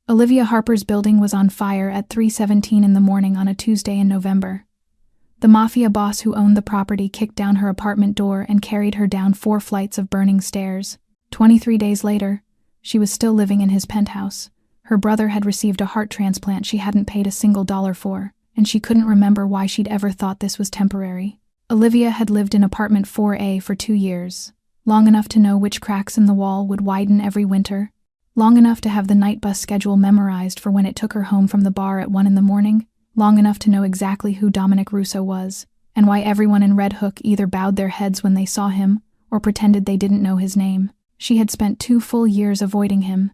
Olivia Harper's building was on fire at 3:17 in the morning on a Tuesday in November. The mafia boss who owned the property kicked down her apartment door and carried her down 4 flights of burning stairs. 23 days later, she was still living in his penthouse. Her brother had received a heart transplant she hadn't paid a single dollar for, and she couldn't remember why she'd ever thought this was temporary. Olivia had lived in apartment 4A for 2 years, long enough to know which cracks in the wall would widen every winter, long enough to have the night bus schedule memorized for when it took her home from the bar at 1 in the morning, long enough to know exactly who Dominic Russo was, and why everyone in Red Hook either bowed their heads when they saw him or pretended they didn't know his name. She had spent 2 full years avoiding him,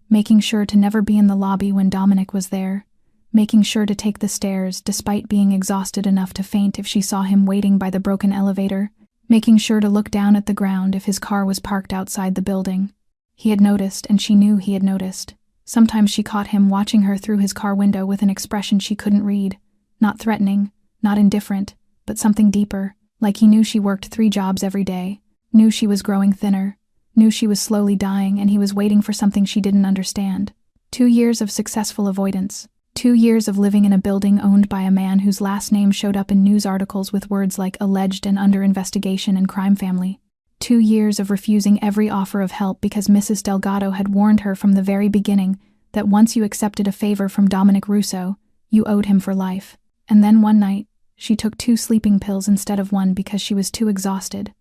making sure to never be in the lobby when Dominic was there, making sure to take the stairs despite being exhausted enough to faint if she saw him waiting by the broken elevator, making sure to look down at the ground if his car was parked outside the building. He had noticed, and she knew he had noticed. Sometimes she caught him watching her through his car window with an expression she couldn't read, not threatening, not indifferent, but something deeper, like he knew she worked 3 jobs every day, knew she was growing thinner, knew she was slowly dying, and he was waiting for something she didn't understand. 2 years of successful avoidance. 2 years of living in a building owned by a man whose last name showed up in news articles with words like alleged and under investigation and crime family. 2 years of refusing every offer of help because Mrs. Delgado had warned her from the very beginning that once you accepted a favor from Dominic Russo, you owed him for life. And then one night, she took 2 sleeping pills instead of 1 because she was too exhausted.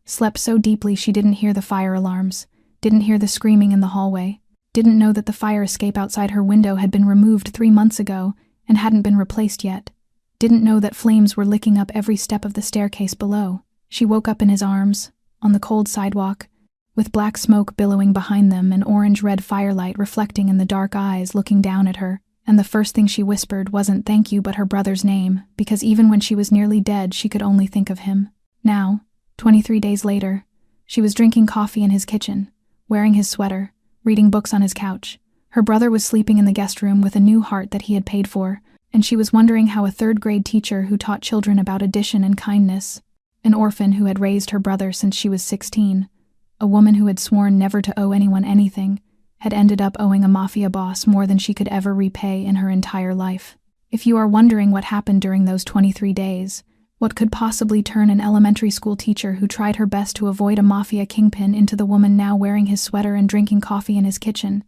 Slept so deeply she didn't hear the fire alarms, didn't hear the screaming in the hallway, didn't know that the fire escape outside her window had been removed 3 months ago and hadn't been replaced yet, didn't know that flames were licking up every step of the staircase below. She woke up in his arms, on the cold sidewalk, with black smoke billowing behind them and orange-red firelight reflecting in the dark eyes looking down at her, and the first thing she whispered wasn't thank you but her brother's name, because even when she was nearly dead she could only think of him. Now, 23 days later, she was drinking coffee in his kitchen, wearing his sweater, reading books on his couch. Her brother was sleeping in the guest room with a new heart that he had paid for, and she was wondering how a 3rd-grade teacher who taught children about addition and kindness, an orphan who had raised her brother since she was 16, a woman who had sworn never to owe anyone anything, had ended up owing a mafia boss more than she could ever repay in her entire life. If you are wondering what happened during those 23 days, what could possibly turn an elementary school teacher who tried her best to avoid a mafia kingpin into the woman now wearing his sweater and drinking coffee in his kitchen,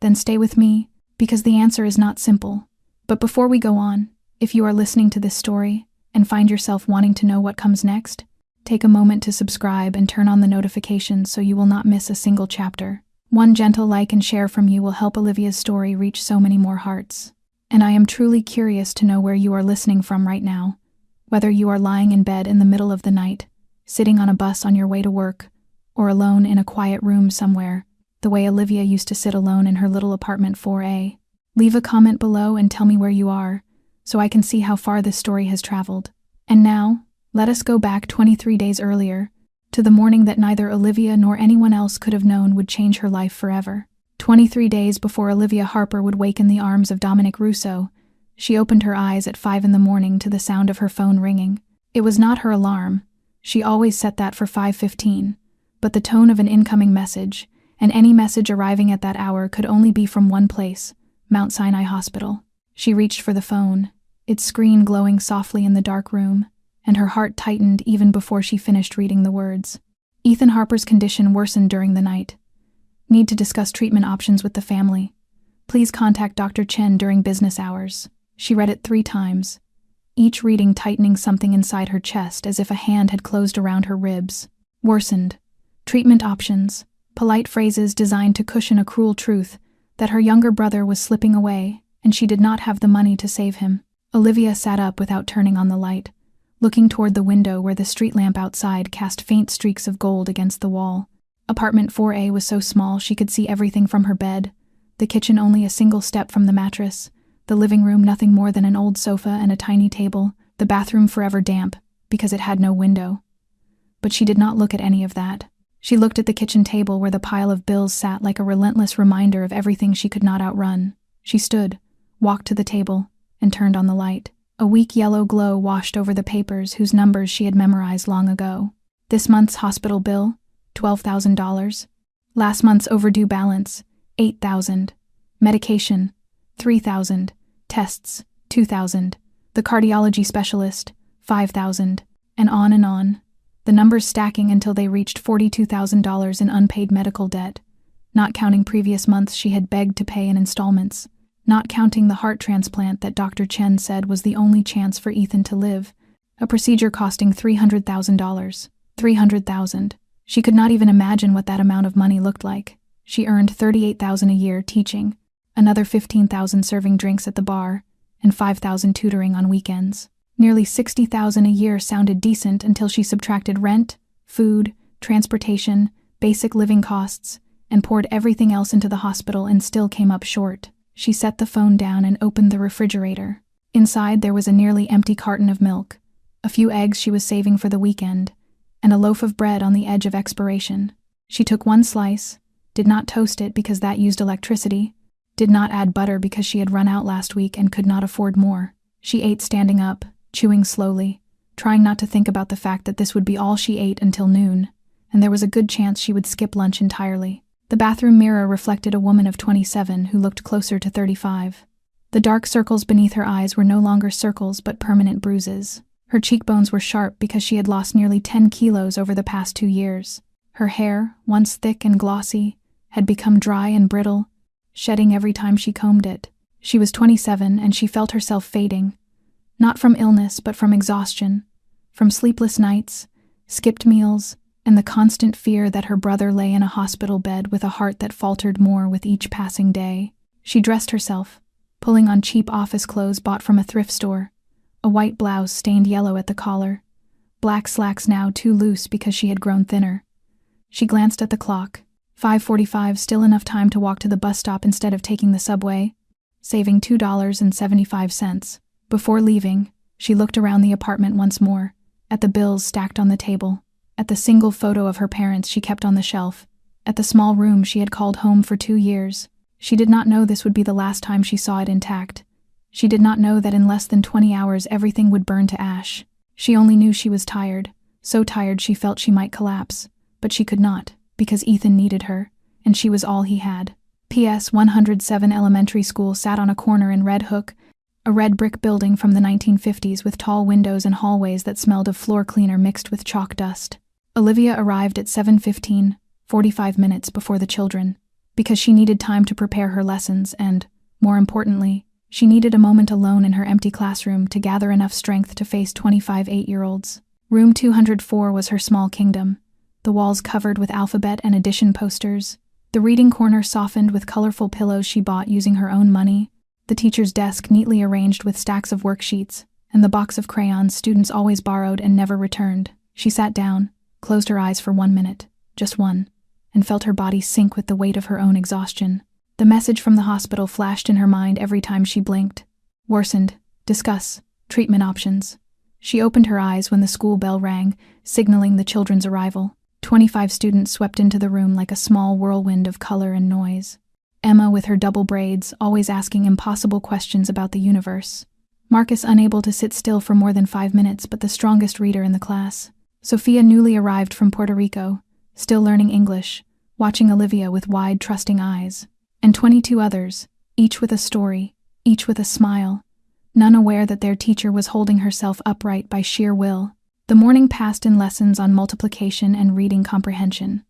then stay with me, because the answer is not simple. But before we go on, if you are listening to this story and find yourself wanting to know what comes next, take a moment to subscribe and turn on the notifications so you will not miss a single chapter. One gentle like and share from you will help Olivia's story reach so many more hearts. And I am truly curious to know where you are listening from right now, whether you are lying in bed in the middle of the night, sitting on a bus on your way to work, or alone in a quiet room somewhere, the way Olivia used to sit alone in her little apartment 4A. Leave a comment below and tell me where you are, so I can see how far this story has traveled. And now, let us go back 23 days earlier, to the morning that neither Olivia nor anyone else could have known would change her life forever. 23 days before Olivia Harper would wake in the arms of Dominic Russo, she opened her eyes at 5 in the morning to the sound of her phone ringing. It was not her alarm. She always set that for 5:15, but the tone of an incoming message, and any message arriving at that hour could only be from one place, Mount Sinai Hospital. She reached for the phone, its screen glowing softly in the dark room, and her heart tightened even before she finished reading the words. Ethan Harper's condition worsened during the night. Need to discuss treatment options with the family. Please contact Dr. Chen during business hours. She read it 3 times, each reading tightening something inside her chest as if a hand had closed around her ribs. Worsened. Treatment options. Polite phrases designed to cushion a cruel truth that her younger brother was slipping away and she did not have the money to save him. Olivia sat up without turning on the light, looking toward the window where the street lamp outside cast faint streaks of gold against the wall. Apartment 4A was so small she could see everything from her bed, the kitchen only a single step from the mattress, the living room nothing more than an old sofa and a tiny table, the bathroom forever damp because it had no window. But she did not look at any of that. She looked at the kitchen table where the pile of bills sat like a relentless reminder of everything she could not outrun. She stood, walked to the table, and turned on the light. A weak yellow glow washed over the papers whose numbers she had memorized long ago. This month's hospital bill, $12,000. Last month's overdue balance, $8,000. Medication, $3,000. Tests, $2,000. The cardiology specialist, $5,000. And on. The numbers stacking until they reached $42,000 in unpaid medical debt, not counting previous months she had begged to pay in installments, not counting the heart transplant that Dr. Chen said was the only chance for Ethan to live, a procedure costing $300,000. $300,000. She could not even imagine what that amount of money looked like. She earned $38,000 a year teaching, another $15,000 serving drinks at the bar, and $5,000 tutoring on weekends. Nearly $60,000 a year sounded decent until she subtracted rent, food, transportation, basic living costs, and poured everything else into the hospital and still came up short. She set the phone down and opened the refrigerator. Inside there was a nearly empty carton of milk, a few eggs she was saving for the weekend, and a loaf of bread on the edge of expiration. She took one slice, did not toast it because that used electricity, did not add butter because she had run out last week and could not afford more. She ate standing up, chewing slowly, trying not to think about the fact that this would be all she ate until noon, and there was a good chance she would skip lunch entirely. The bathroom mirror reflected a woman of 27 who looked closer to 35. The dark circles beneath her eyes were no longer circles but permanent bruises. Her cheekbones were sharp because she had lost nearly 10 kilos over the past 2 years. Her hair, once thick and glossy, had become dry and brittle, shedding every time she combed it. She was 27 and she felt herself fading, not from illness but from exhaustion, from sleepless nights, skipped meals, and the constant fear that her brother lay in a hospital bed with a heart that faltered more with each passing day. She dressed herself, pulling on cheap office clothes bought from a thrift store, a white blouse stained yellow at the collar, black slacks now too loose because she had grown thinner. She glanced at the clock. 5:45, still enough time to walk to the bus stop instead of taking the subway, saving $2.75. Before leaving, she looked around the apartment once more, at the bills stacked on the table, at the single photo of her parents she kept on the shelf, at the small room she had called home for 2 years. She did not know this would be the last time she saw it intact. She did not know that in less than 20 hours everything would burn to ash. She only knew she was tired, so tired she felt she might collapse, but she could not, because Ethan needed her, and she was all he had. P.S. 107 Elementary School sat on a corner in Red Hook, a red brick building from the 1950s with tall windows and hallways that smelled of floor cleaner mixed with chalk dust. Olivia arrived at 7:15, 45 minutes before the children, because she needed time to prepare her lessons and, more importantly, she needed a moment alone in her empty classroom to gather enough strength to face 25 8-year-olds. Room 204 was her small kingdom, the walls covered with alphabet and addition posters, the reading corner softened with colorful pillows she bought using her own money, the teacher's desk neatly arranged with stacks of worksheets, and the box of crayons students always borrowed and never returned. She sat down, closed her eyes for 1 minute, just one, and felt her body sink with the weight of her own exhaustion. The message from the hospital flashed in her mind every time she blinked. Worsened. Discuss. Treatment options. She opened her eyes when the school bell rang, signaling the children's arrival. 25 students swept into the room like a small whirlwind of color and noise. Emma with her double braids, always asking impossible questions about the universe. Marcus unable to sit still for more than 5 minutes but the strongest reader in the class. Sophia newly arrived from Puerto Rico, still learning English, watching Olivia with wide, trusting eyes. And 22 others, each with a story, each with a smile, none aware that their teacher was holding herself upright by sheer will. The morning passed in lessons on multiplication and reading comprehension.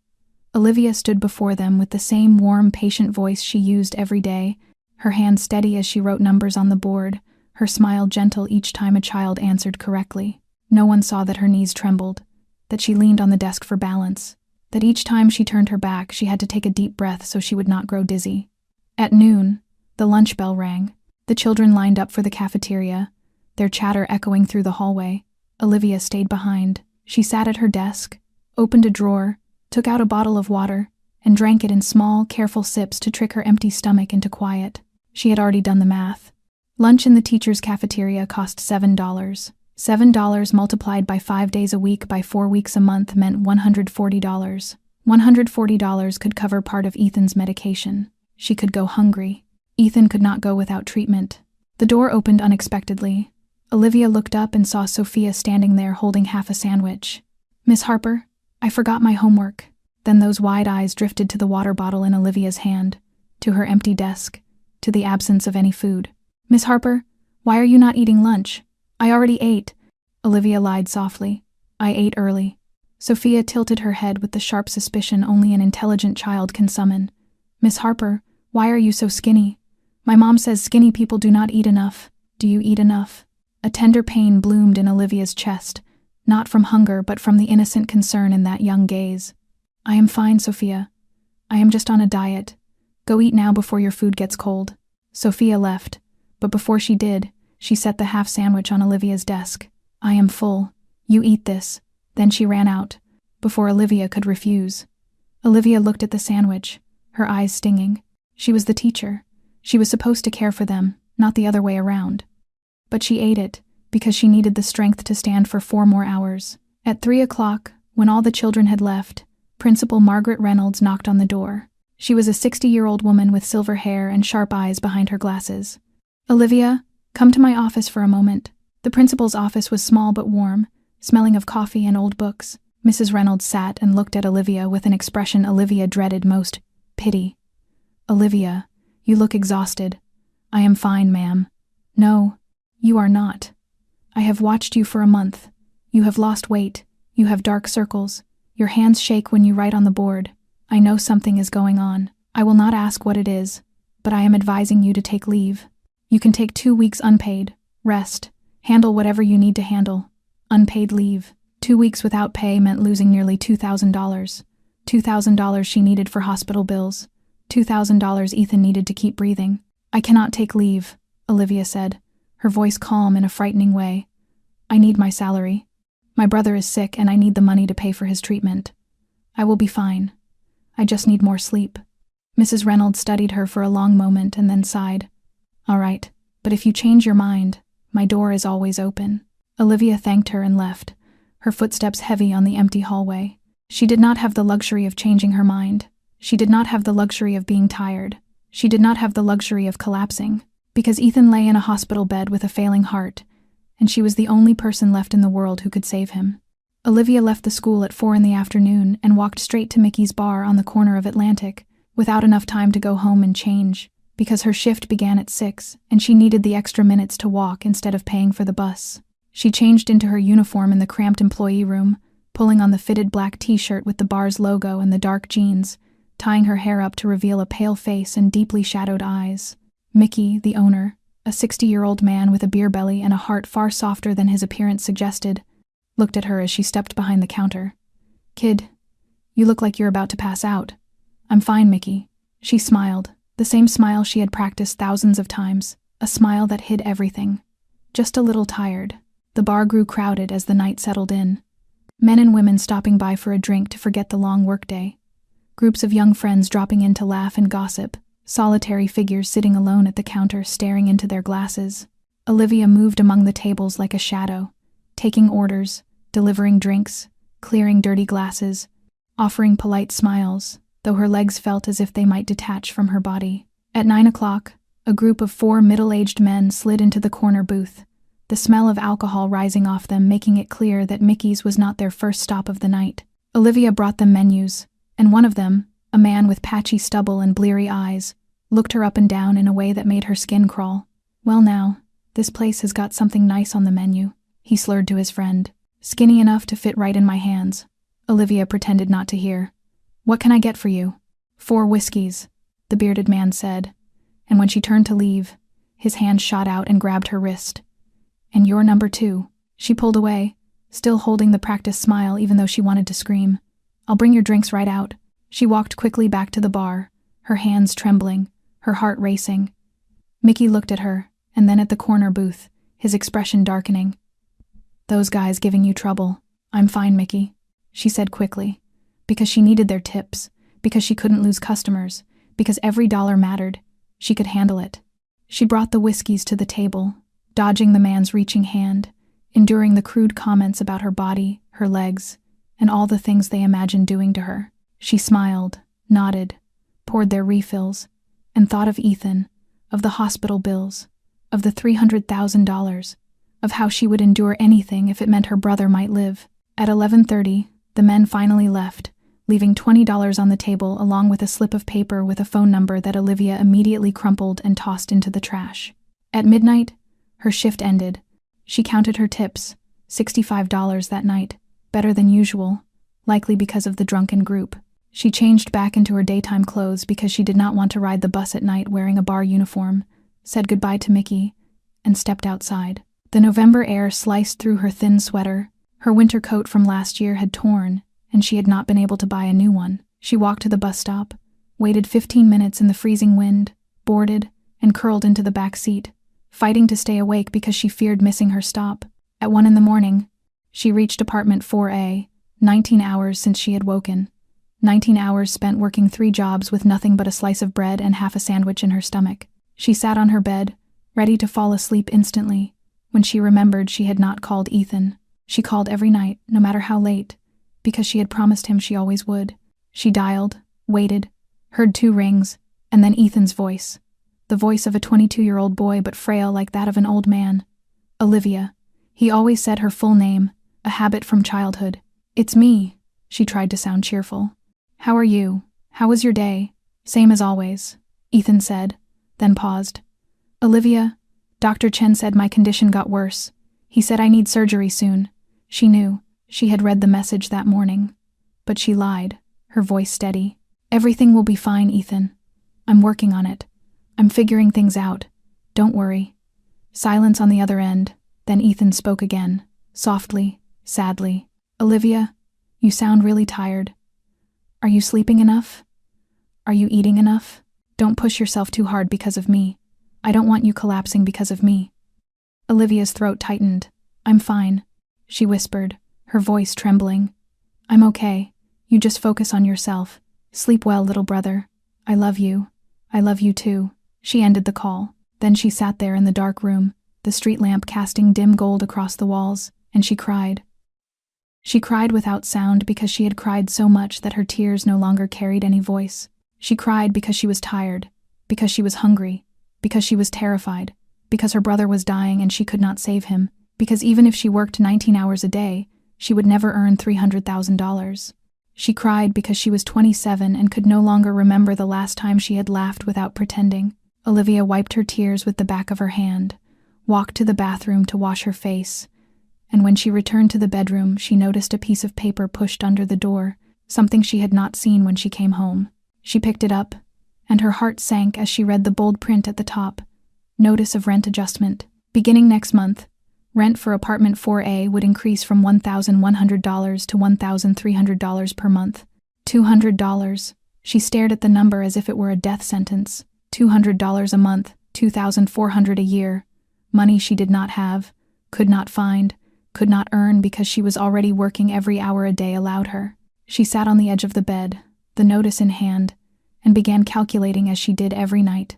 Olivia stood before them with the same warm, patient voice she used every day, her hand steady as she wrote numbers on the board, her smile gentle each time a child answered correctly. No one saw that her knees trembled, that she leaned on the desk for balance, that each time she turned her back she had to take a deep breath so she would not grow dizzy. At noon, the lunch bell rang. The children lined up for the cafeteria, their chatter echoing through the hallway. Olivia stayed behind. She sat at her desk, opened a drawer, took out a bottle of water, and drank it in small, careful sips to trick her empty stomach into quiet. She had already done the math. Lunch in the teacher's cafeteria cost $7. $7 multiplied by 5 days a week by 4 weeks a month meant $140. $140 could cover part of Ethan's medication. She could go hungry. Ethan could not go without treatment. The door opened unexpectedly. Olivia looked up and saw Sophia standing there holding half a sandwich. "Miss Harper, I forgot my homework." Then those wide eyes drifted to the water bottle in Olivia's hand, to her empty desk, to the absence of any food. "Miss Harper, why are you not eating lunch?" "I already ate," Olivia lied softly. "I ate early." Sophia tilted her head with the sharp suspicion only an intelligent child can summon. "Miss Harper, why are you so skinny?" "My mom says skinny people do not eat enough." "Do you eat enough?" A tender pain bloomed in Olivia's chest, not from hunger but from the innocent concern in that young gaze. "I am fine, Sophia. I am just on a diet. Go eat now before your food gets cold." Sophia left, but before she did, she set the half sandwich on Olivia's desk. "I am full. You eat this." Then she ran out, before Olivia could refuse. Olivia looked at the sandwich, her eyes stinging. She was the teacher. She was supposed to care for them, not the other way around. But she ate it, because she needed the strength to stand for 4 more hours. At 3 o'clock, when all the children had left, Principal Margaret Reynolds knocked on the door. She was a 60-year-old woman with silver hair and sharp eyes behind her glasses. "Olivia, come to my office for a moment." The principal's office was small but warm, smelling of coffee and old books. Mrs. Reynolds sat and looked at Olivia with an expression Olivia dreaded most: pity. "Olivia, you look exhausted." "I am fine, ma'am." "No, you are not. I have watched you for a month. You have lost weight. You have dark circles. Your hands shake when you write on the board. I know something is going on. I will not ask what it is, but I am advising you to take leave. You can take 2 weeks unpaid, rest, handle whatever you need to handle. Unpaid leave. 2 weeks without pay meant losing nearly $2,000. $2,000 she needed for hospital bills. $2,000 Ethan needed to keep breathing. "I cannot take leave," Olivia said, her voice calm in a frightening way. "I need my salary. My brother is sick and I need the money to pay for his treatment. I will be fine. I just need more sleep." Mrs. Reynolds studied her for a long moment and then sighed. "All right, but if you change your mind, my door is always open." Olivia thanked her and left, her footsteps heavy on the empty hallway. She did not have the luxury of changing her mind. She did not have the luxury of being tired. She did not have the luxury of collapsing, because Ethan lay in a hospital bed with a failing heart, and she was the only person left in the world who could save him. Olivia left the school at 4 in the afternoon and walked straight to Mickey's bar on the corner of Atlantic, without enough time to go home and change, because her shift began at 6 and she needed the extra minutes to walk instead of paying for the bus. She changed into her uniform in the cramped employee room, pulling on the fitted black t-shirt with the bar's logo and the dark jeans, tying her hair up to reveal a pale face and deeply shadowed eyes. Mickey, the owner, a 60-year-old man with a beer belly and a heart far softer than his appearance suggested, looked at her as she stepped behind the counter. "Kid, you look like you're about to pass out." "I'm fine, Mickey." She smiled, the same smile she had practiced thousands of times, a smile that hid everything. "Just a little tired." The bar grew crowded as the night settled in. Men and women stopping by for a drink to forget the long workday. Groups of young friends dropping in to laugh and gossip, solitary figures sitting alone at the counter staring into their glasses. Olivia moved among the tables like a shadow, taking orders, delivering drinks, clearing dirty glasses, offering polite smiles, though her legs felt as if they might detach from her body. At 9 o'clock, a group of 4 middle-aged men slid into the corner booth, the smell of alcohol rising off them making it clear that Mickey's was not their first stop of the night. Olivia brought them menus, and one of them, a man with patchy stubble and bleary eyes, looked her up and down in a way that made her skin crawl. "Well now, this place has got something nice on the menu," he slurred to his friend. "Skinny enough to fit right in my hands." Olivia pretended not to hear. "What can I get for you?" 4 whiskeys, the bearded man said, and when she turned to leave, his hand shot out and grabbed her wrist. "And you're number 2. She pulled away, still holding the practiced smile even though she wanted to scream. "I'll bring your drinks right out." She walked quickly back to the bar, her hands trembling, her heart racing. Mickey looked at her, and then at the corner booth, his expression darkening. "Those guys giving you trouble." "I'm fine, Mickey," she said quickly, because she needed their tips, because she couldn't lose customers, because every dollar mattered. She could handle it. She brought the whiskeys to the table, dodging the man's reaching hand, enduring the crude comments about her body, her legs, and all the things they imagined doing to her. She smiled, nodded, poured their refills, and thought of Ethan, of the hospital bills, of the $300,000, of how she would endure anything if it meant her brother might live. At 11:30, the men finally left, leaving $20 on the table along with a slip of paper with a phone number that Olivia immediately crumpled and tossed into the trash. At midnight, her shift ended. She counted her tips, $65 that night, better than usual, likely because of the drunken group. She changed back into her daytime clothes because she did not want to ride the bus at night wearing a bar uniform, said goodbye to Mickey, and stepped outside. The November air sliced through her thin sweater. Her winter coat from last year had torn, and she had not been able to buy a new one. She walked to the bus stop, waited 15 minutes in the freezing wind, boarded, and curled into the back seat, fighting to stay awake because she feared missing her stop. At 1 a.m, she reached apartment 4A, 19 hours since she had woken. 19 hours spent working 3 jobs with nothing but a slice of bread and half a sandwich in her stomach. She sat on her bed, ready to fall asleep instantly, when she remembered she had not called Ethan. She called every night, no matter how late, because she had promised him she always would. She dialed, waited, heard 2 rings, and then Ethan's voice. The voice of a 22-year-old boy but frail like that of an old man. Olivia. He always said her full name, a habit from childhood. "It's me." She tried to sound cheerful. "How are you? How was your day?" "Same as always," Ethan said, then paused. "Olivia, Dr. Chen said my condition got worse. He said I need surgery soon." She knew. She had read the message that morning. But she lied, her voice steady. "Everything will be fine, Ethan. I'm working on it. I'm figuring things out. Don't worry." Silence on the other end. Then Ethan spoke again, softly, sadly. "Olivia, you sound really tired. Are you sleeping enough? Are you eating enough? Don't push yourself too hard because of me. I don't want you collapsing because of me." Olivia's throat tightened. "I'm fine," she whispered, her voice trembling. "I'm okay. You just focus on yourself. Sleep well, little brother. I love you. I love you too." She ended the call. Then she sat there in the dark room, the street lamp casting dim gold across the walls, and she cried. She cried without sound because she had cried so much that her tears no longer carried any voice. She cried because she was tired, because she was hungry, because she was terrified, because her brother was dying and she could not save him, because even if she worked 19 hours a day, she would never earn $300,000. She cried because she was 27 and could no longer remember the last time she had laughed without pretending. Olivia wiped her tears with the back of her hand, walked to the bathroom to wash her face, and when she returned to the bedroom, she noticed a piece of paper pushed under the door, something she had not seen when she came home. She picked it up, and her heart sank as she read the bold print at the top. Notice of rent adjustment. Beginning next month, rent for apartment 4A would increase from $1,100 to $1,300 per month. $200. She stared at the number as if it were a death sentence. $200 a month, $2,400 a year. Money she did not have, could not find, could not earn because she was already working every hour a day allowed her. She sat on the edge of the bed, the notice in hand, and began calculating as she did every night.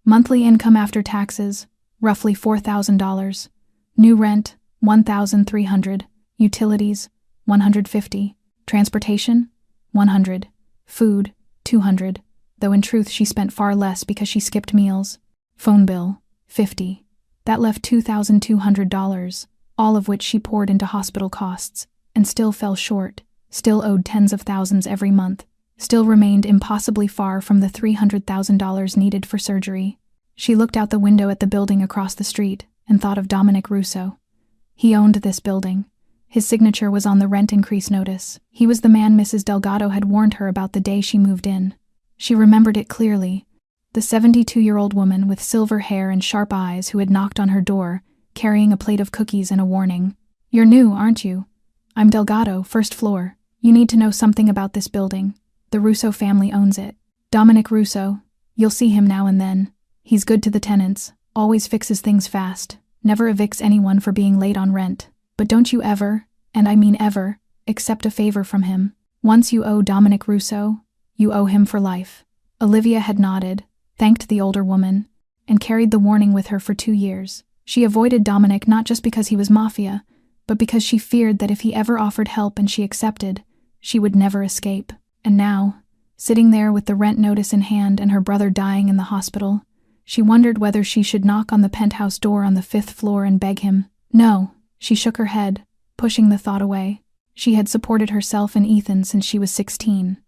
Monthly income after taxes, roughly $4,000. New rent, $1,300. Utilities, $150. Transportation, $100. Food, $200. Though in truth she spent far less because she skipped meals. Phone bill, $50. That left $2,200, all of which she poured into hospital costs, and still fell short, still owed tens of thousands every month, still remained impossibly far from the $300,000 needed for surgery. She looked out the window at the building across the street and thought of Dominic Russo. He owned this building. His signature was on the rent increase notice. He was the man Mrs. Delgado had warned her about the day she moved in. She remembered it clearly. The 72-year-old woman with silver hair and sharp eyes who had knocked on her door, carrying a plate of cookies and a warning. "You're new, aren't you? I'm Delgado, first floor. You need to know something about this building. The Russo family owns it. Dominic Russo. You'll see him now and then. He's good to the tenants, always fixes things fast, never evicts anyone for being late on rent. But don't you ever, and I mean ever, accept a favor from him. Once you owe Dominic Russo, you owe him for life." Olivia had nodded, thanked the older woman, and carried the warning with her for 2 years. She avoided Dominic not just because he was mafia, but because she feared that if he ever offered help and she accepted, she would never escape. And now, sitting there with the rent notice in hand and her brother dying in the hospital, she wondered whether she should knock on the penthouse door on the 5th floor and beg him. No, she shook her head, pushing the thought away. She had supported herself and Ethan since she was 16.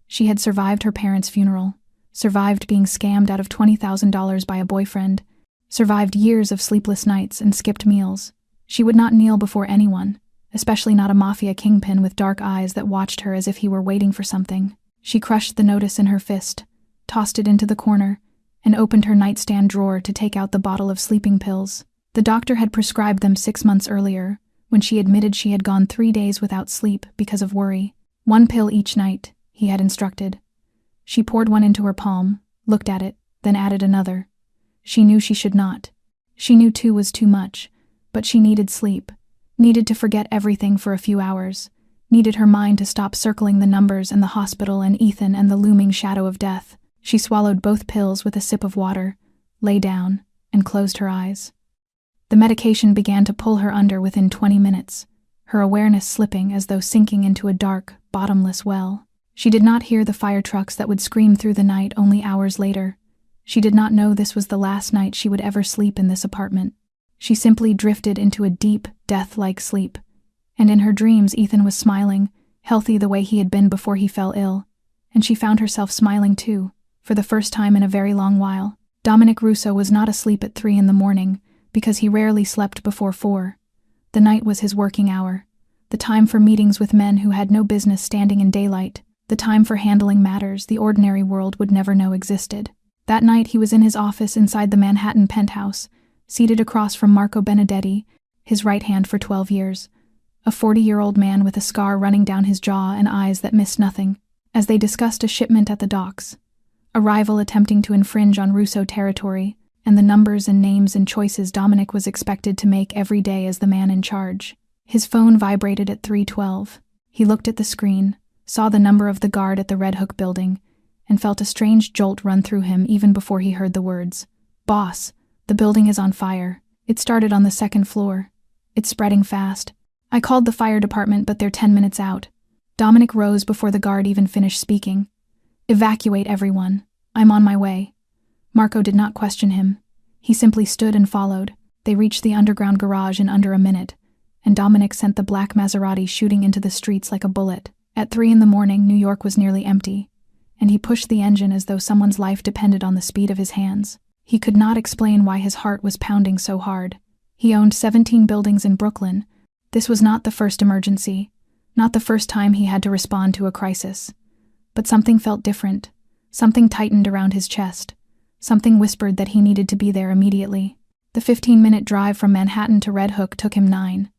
She had survived her parents' funeral, survived being scammed out of $20,000 by a boyfriend, survived years of sleepless nights and skipped meals. She would not kneel before anyone, especially not a mafia kingpin with dark eyes that watched her as if he were waiting for something. She crushed the notice in her fist, tossed it into the corner, and opened her nightstand drawer to take out the bottle of sleeping pills. The doctor had prescribed them 6 months earlier, when she admitted she had gone 3 days without sleep because of worry. 1 pill each night, he had instructed. She poured one into her palm, looked at it, then added another. She knew she should not. She knew 2 was too much, but she needed sleep, needed to forget everything for a few hours, needed her mind to stop circling the numbers and the hospital and Ethan and the looming shadow of death. She swallowed both pills with a sip of water, lay down, and closed her eyes. The medication began to pull her under within 20 minutes, her awareness slipping as though sinking into a dark, bottomless well. She did not hear the fire trucks that would scream through the night only hours later. She did not know this was the last night she would ever sleep in this apartment. She simply drifted into a deep, death-like sleep. And in her dreams, Ethan was smiling, healthy the way he had been before he fell ill. And she found herself smiling too, for the first time in a very long while. Dominic Russo was not asleep at 3 in the morning, because he rarely slept before 4. The night was his working hour, the time for meetings with men who had no business standing in daylight, the time for handling matters the ordinary world would never know existed. That night he was in his office inside the Manhattan penthouse, seated across from Marco Benedetti, his right hand for 12 years, a 40-year-old man with a scar running down his jaw and eyes that missed nothing, as they discussed a shipment at the docks, a rival attempting to infringe on Russo territory, and the numbers and names and choices Dominic was expected to make every day as the man in charge. His phone vibrated at 3:12. He looked at the screen, saw the number of the guard at the Red Hook building, and felt a strange jolt run through him even before he heard the words. "Boss, the building is on fire. It started on the 2nd floor. It's spreading fast. I called the fire department, but they're 10 minutes out." Dominic rose before the guard even finished speaking. "Evacuate everyone. I'm on my way." Marco did not question him. He simply stood and followed. They reached the underground garage in under a minute, and Dominic sent the black Maserati shooting into the streets like a bullet. At 3 in the morning, New York was nearly empty, and he pushed the engine as though someone's life depended on the speed of his hands. He could not explain why his heart was pounding so hard. He owned 17 buildings in Brooklyn. This was not the first emergency, not the first time he had to respond to a crisis. But something felt different. Something tightened around his chest. Something whispered that he needed to be there immediately. The 15-minute drive from Manhattan to Red Hook took him 9.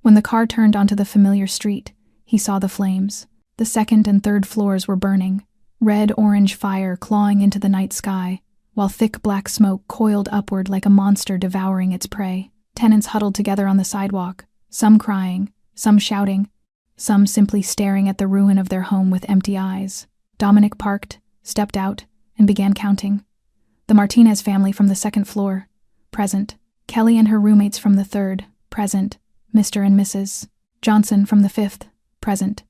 When the car turned onto the familiar street, he saw the flames. The 2nd and 3rd floors were burning, red-orange fire clawing into the night sky, while thick black smoke coiled upward like a monster devouring its prey. Tenants huddled together on the sidewalk, some crying, some shouting, some simply staring at the ruin of their home with empty eyes. Dominic parked, stepped out, and began counting. The Martinez family from the 2nd floor, present. Kelly and her roommates from the 3rd, present. Mr. and Mrs. Johnson from the 5th, present.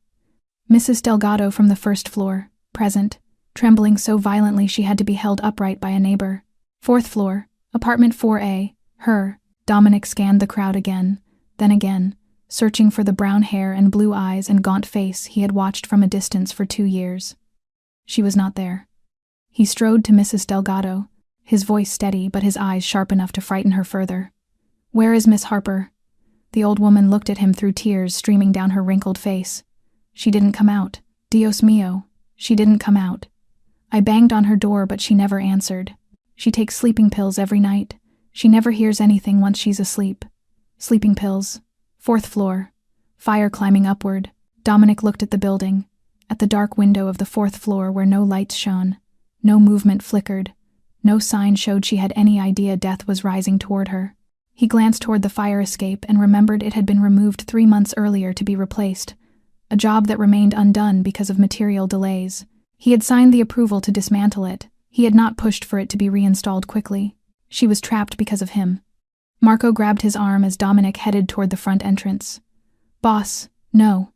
Mrs. Delgado from the 1st floor, present, trembling so violently she had to be held upright by a neighbor. 4th floor, apartment 4A, her. Dominic scanned the crowd again, then again, searching for the brown hair and blue eyes and gaunt face he had watched from a distance for 2 years. She was not there. He strode to Mrs. Delgado, his voice steady but his eyes sharp enough to frighten her further. "Where is Miss Harper?" The old woman looked at him through tears streaming down her wrinkled face. "She didn't come out. Dios mío, she didn't come out. I banged on her door but she never answered. She takes sleeping pills every night. She never hears anything once she's asleep. Sleeping pills. 4th floor. Fire climbing upward." Dominic looked at the building, at the dark window of the 4th floor where no lights shone, no movement flickered, no sign showed she had any idea death was rising toward her. He glanced toward the fire escape and remembered it had been removed 3 months earlier to be replaced, a job that remained undone because of material delays. He had signed the approval to dismantle it. He had not pushed for it to be reinstalled quickly. She was trapped because of him. Marco grabbed his arm as Dominic headed toward the front entrance. "Boss, no.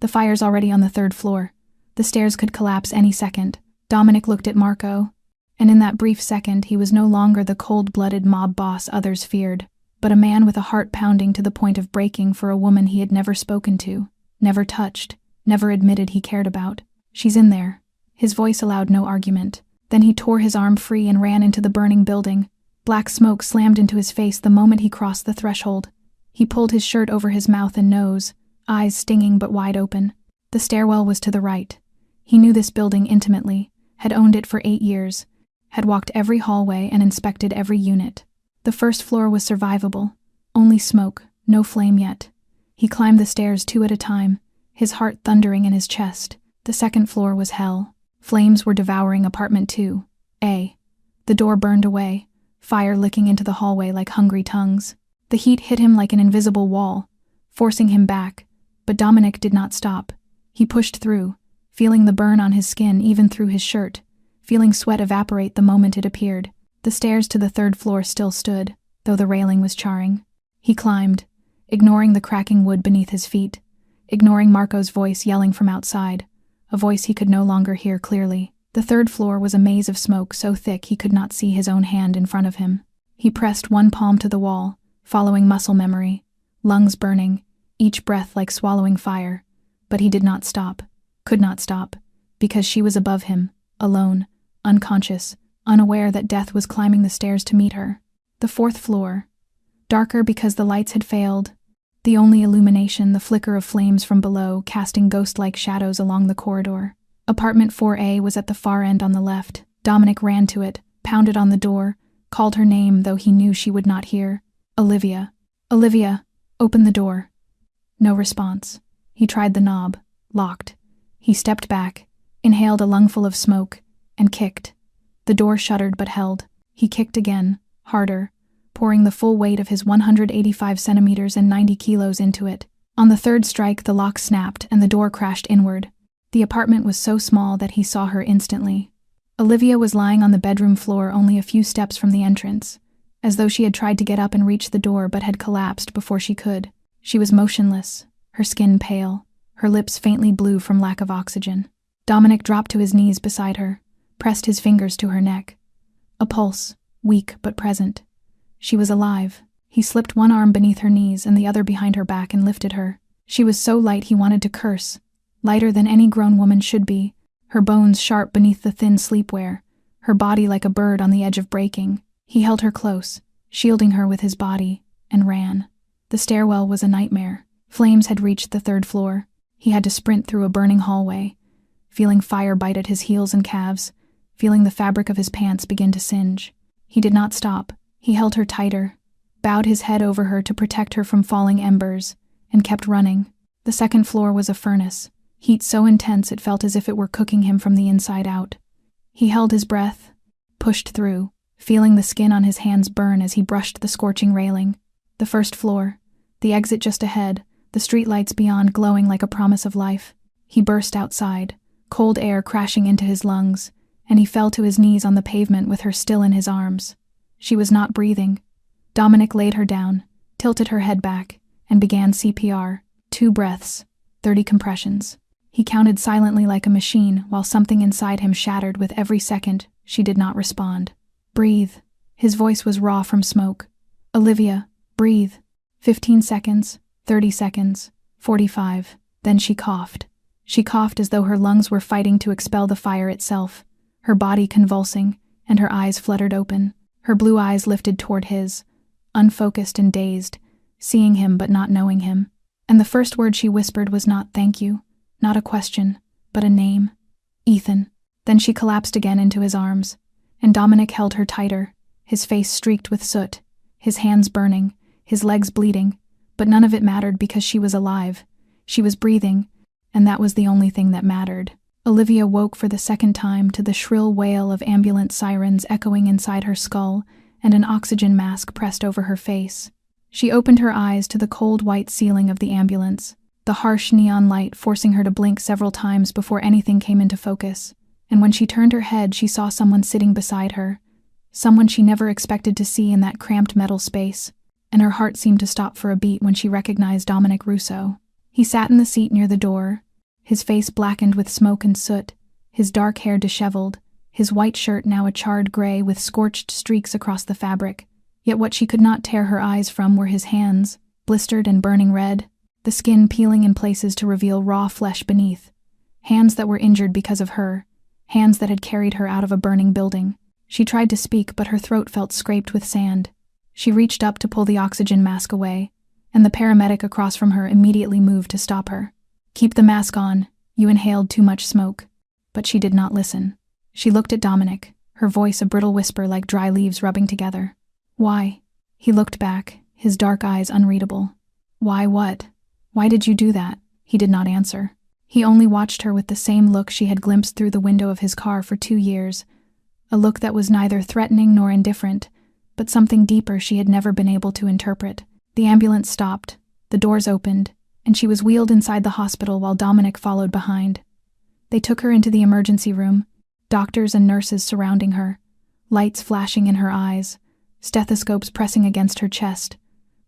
The fire's already on the 3rd floor. The stairs could collapse any second." Dominic looked at Marco, and in that brief second he was no longer the cold-blooded mob boss others feared, but a man with a heart pounding to the point of breaking for a woman he had never spoken to. never touched, never admitted he cared about. She's in there. His voice allowed no argument. Then he tore his arm free and ran into the burning building. Black smoke slammed into his face the moment he crossed the threshold. He pulled his shirt over his mouth and nose, eyes stinging but wide open. The stairwell was to the right. He knew this building intimately, had owned it for 8 years, had walked every hallway and inspected every unit. The first floor was survivable. Only smoke, no flame yet. He climbed the stairs 2 at a time, his heart thundering in his chest. The second floor was hell. Flames were devouring apartment 2A. The door burned away, fire licking into the hallway like hungry tongues. The heat hit him like an invisible wall, forcing him back, but Dominic did not stop. He pushed through, feeling the burn on his skin even through his shirt, feeling sweat evaporate the moment it appeared. The stairs to the 3rd floor still stood, though the railing was charring. He climbed, ignoring the cracking wood beneath his feet, ignoring Marco's voice yelling from outside, a voice he could no longer hear clearly. The 3rd floor was a maze of smoke so thick he could not see his own hand in front of him. He pressed one palm to the wall, following muscle memory, lungs burning, each breath like swallowing fire. But he did not stop, could not stop, because she was above him, alone, unconscious, unaware that death was climbing the stairs to meet her. The 4th floor, darker because the lights had failed, the only illumination the flicker of flames from below casting ghost-like shadows along the corridor. Apartment 4A was at the far end on the left. Dominic ran to it, pounded on the door, called her name though he knew she would not hear. Olivia. Olivia, open the door. No response. He tried the knob. Locked. He stepped back, inhaled a lungful of smoke, and kicked. The door shuddered but held. He kicked again, harder, pouring the full weight of his 185 centimeters and 90 kilos into it. On the 3rd strike, the lock snapped and the door crashed inward. The apartment was so small that he saw her instantly. Olivia was lying on the bedroom floor only a few steps from the entrance, as though she had tried to get up and reach the door but had collapsed before she could. She was motionless, her skin pale, her lips faintly blue from lack of oxygen. Dominic dropped to his knees beside her, pressed his fingers to her neck. A pulse, weak but present. She was alive. He slipped one arm beneath her knees and the other behind her back and lifted her. She was so light he wanted to curse, lighter than any grown woman should be, her bones sharp beneath the thin sleepwear, her body like a bird on the edge of breaking. He held her close, shielding her with his body, and ran. The stairwell was a nightmare. Flames had reached the 3rd floor. He had to sprint through a burning hallway, feeling fire bite at his heels and calves, feeling the fabric of his pants begin to singe. He did not stop. He held her tighter, bowed his head over her to protect her from falling embers, and kept running. The 2nd floor was a furnace, heat so intense it felt as if it were cooking him from the inside out. He held his breath, pushed through, feeling the skin on his hands burn as he brushed the scorching railing. The 1st floor, the exit just ahead, the streetlights beyond glowing like a promise of life. He burst outside, cold air crashing into his lungs, and he fell to his knees on the pavement with her still in his arms. She was not breathing. Dominic laid her down, tilted her head back, and began CPR. 2 breaths, 30 compressions. He counted silently like a machine while something inside him shattered with every second. She did not respond. Breathe. His voice was raw from smoke. Olivia, breathe. 15 seconds, 30 seconds, 45. Then she coughed. She coughed as though her lungs were fighting to expel the fire itself, her body convulsing, and her eyes fluttered open. Her blue eyes lifted toward his, unfocused and dazed, seeing him but not knowing him. And the first word she whispered was not thank you, not a question, but a name. Ethan. Then she collapsed again into his arms, and Dominic held her tighter, his face streaked with soot, his hands burning, his legs bleeding, but none of it mattered because she was alive. She was breathing, and that was the only thing that mattered. Olivia woke for the 2nd time to the shrill wail of ambulance sirens echoing inside her skull and an oxygen mask pressed over her face. She opened her eyes to the cold white ceiling of the ambulance, the harsh neon light forcing her to blink several times before anything came into focus. And when she turned her head, she saw someone sitting beside her, someone she never expected to see in that cramped metal space, and her heart seemed to stop for a beat when she recognized Dominic Russo. He sat in the seat near the door, his face blackened with smoke and soot, his dark hair disheveled, his white shirt now a charred gray with scorched streaks across the fabric. Yet what she could not tear her eyes from were his hands, blistered and burning red. the skin peeling in places to reveal raw flesh beneath. Hands that were injured because of her, hands that had carried her out of a burning building. She tried to speak, but her throat felt scraped with sand. She reached up to pull the oxygen mask away, and the paramedic across from her immediately moved to stop her. "Keep the mask on, you inhaled too much smoke." But she did not listen. She looked at Dominic, her voice a brittle whisper like dry leaves rubbing together. "Why?" He looked back, his dark eyes unreadable. "Why what? Why did you do that?" He did not answer. He only watched her with the same look she had glimpsed through the window of his car for 2 years, a look that was neither threatening nor indifferent, but something deeper she had never been able to interpret. The ambulance stopped, the doors opened, and she was wheeled inside the hospital while Dominic followed behind. They took her into the emergency room, doctors and nurses surrounding her, lights flashing in her eyes, stethoscopes pressing against her chest,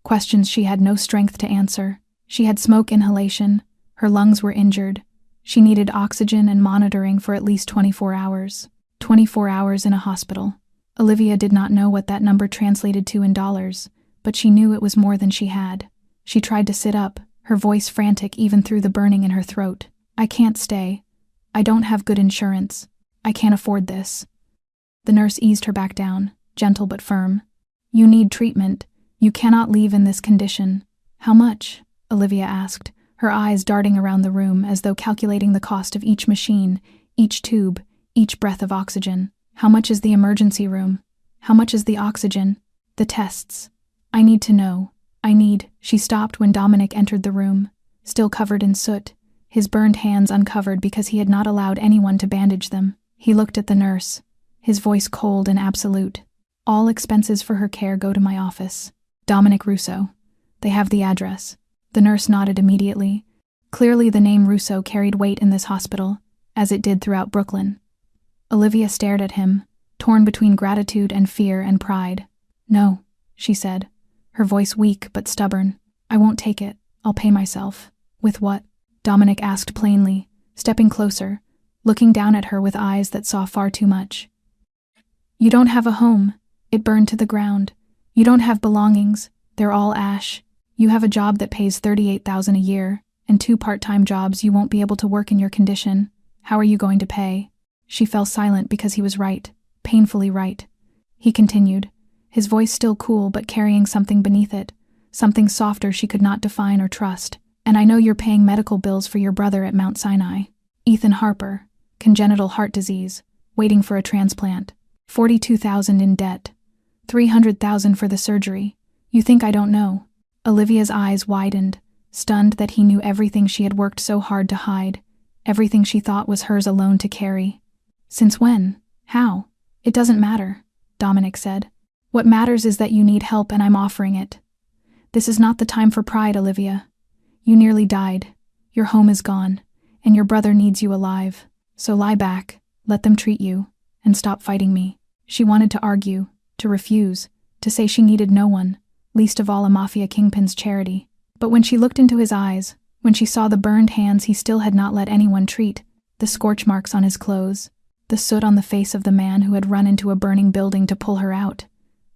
questions she had no strength to answer. She had smoke inhalation, her lungs were injured, she needed oxygen and monitoring for at least 24 hours. 24 hours in a hospital. Olivia did not know what that number translated to in dollars, but she knew it was more than she had. She tried to sit up, her voice frantic even through the burning in her throat. "I can't stay. I don't have good insurance. I can't afford this." The nurse eased her back down, gentle but firm. "You need treatment. You cannot leave in this condition." "How much?" Olivia asked, her eyes darting around the room as though calculating the cost of each machine, each tube, each breath of oxygen. "How much is the emergency room? How much is the oxygen? The tests? I need to know. I need—" She stopped when Dominic entered the room, still covered in soot, his burned hands uncovered because he had not allowed anyone to bandage them. He looked at the nurse, his voice cold and absolute. "All expenses for her care go to my office. Dominic Russo. They have the address." The nurse nodded immediately. Clearly the name Russo carried weight in this hospital, as it did throughout Brooklyn. Olivia stared at him, torn between gratitude and fear and pride. "No," she said, her voice weak but stubborn. "I won't take it. I'll pay myself." "With what?" Dominic asked plainly, stepping closer, looking down at her with eyes that saw far too much. "You don't have a home. It burned to the ground. You don't have belongings. They're all ash. You have a job that pays $38,000 a year, and 2 part-time jobs you won't be able to work in your condition. How are you going to pay?" She fell silent because he was right, painfully right. He continued, his voice still cool but carrying something beneath it, something softer she could not define or trust. "And I know you're paying medical bills for your brother at Mount Sinai. Ethan Harper, congenital heart disease, waiting for a transplant. $42,000 in debt. $300,000 for the surgery. You think I don't know?" Olivia's eyes widened, stunned that he knew everything she had worked so hard to hide, everything she thought was hers alone to carry. "Since when? How?" "It doesn't matter," Dominic said. "What matters is that you need help and I'm offering it. This is not the time for pride, Olivia. You nearly died. Your home is gone, and your brother needs you alive. So lie back, let them treat you, and stop fighting me." She wanted to argue, to refuse, to say she needed no one, least of all a mafia kingpin's charity. But when she looked into his eyes, when she saw the burned hands he still had not let anyone treat, the scorch marks on his clothes, the soot on the face of the man who had run into a burning building to pull her out,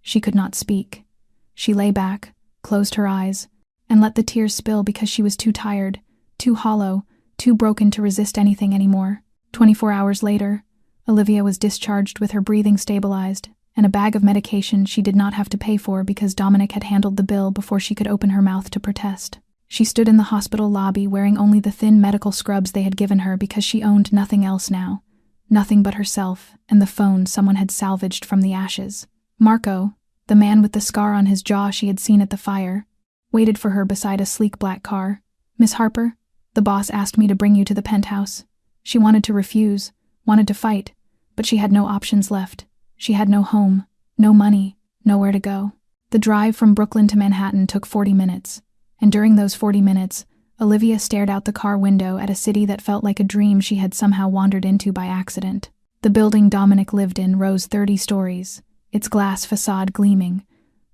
she could not speak. She lay back, closed her eyes, and let the tears spill because she was too tired, too hollow, too broken to resist anything anymore. 24 hours later, Olivia was discharged with her breathing stabilized, and a bag of medication she did not have to pay for because Dominic had handled the bill before she could open her mouth to protest. She stood in the hospital lobby wearing only the thin medical scrubs they had given her because she owned nothing else now. Nothing but herself and the phone someone had salvaged from the ashes. Marco, the man with the scar on his jaw she had seen at the fire, waited for her beside a sleek black car. "Miss Harper, the boss asked me to bring you to the penthouse." She wanted to refuse, wanted to fight, but she had no options left. She had no home, no money, nowhere to go. The drive from Brooklyn to Manhattan took 40 minutes, and during those 40 minutes, Olivia stared out the car window at a city that felt like a dream she had somehow wandered into by accident. The building Dominic lived in rose 30 stories, its glass facade gleaming,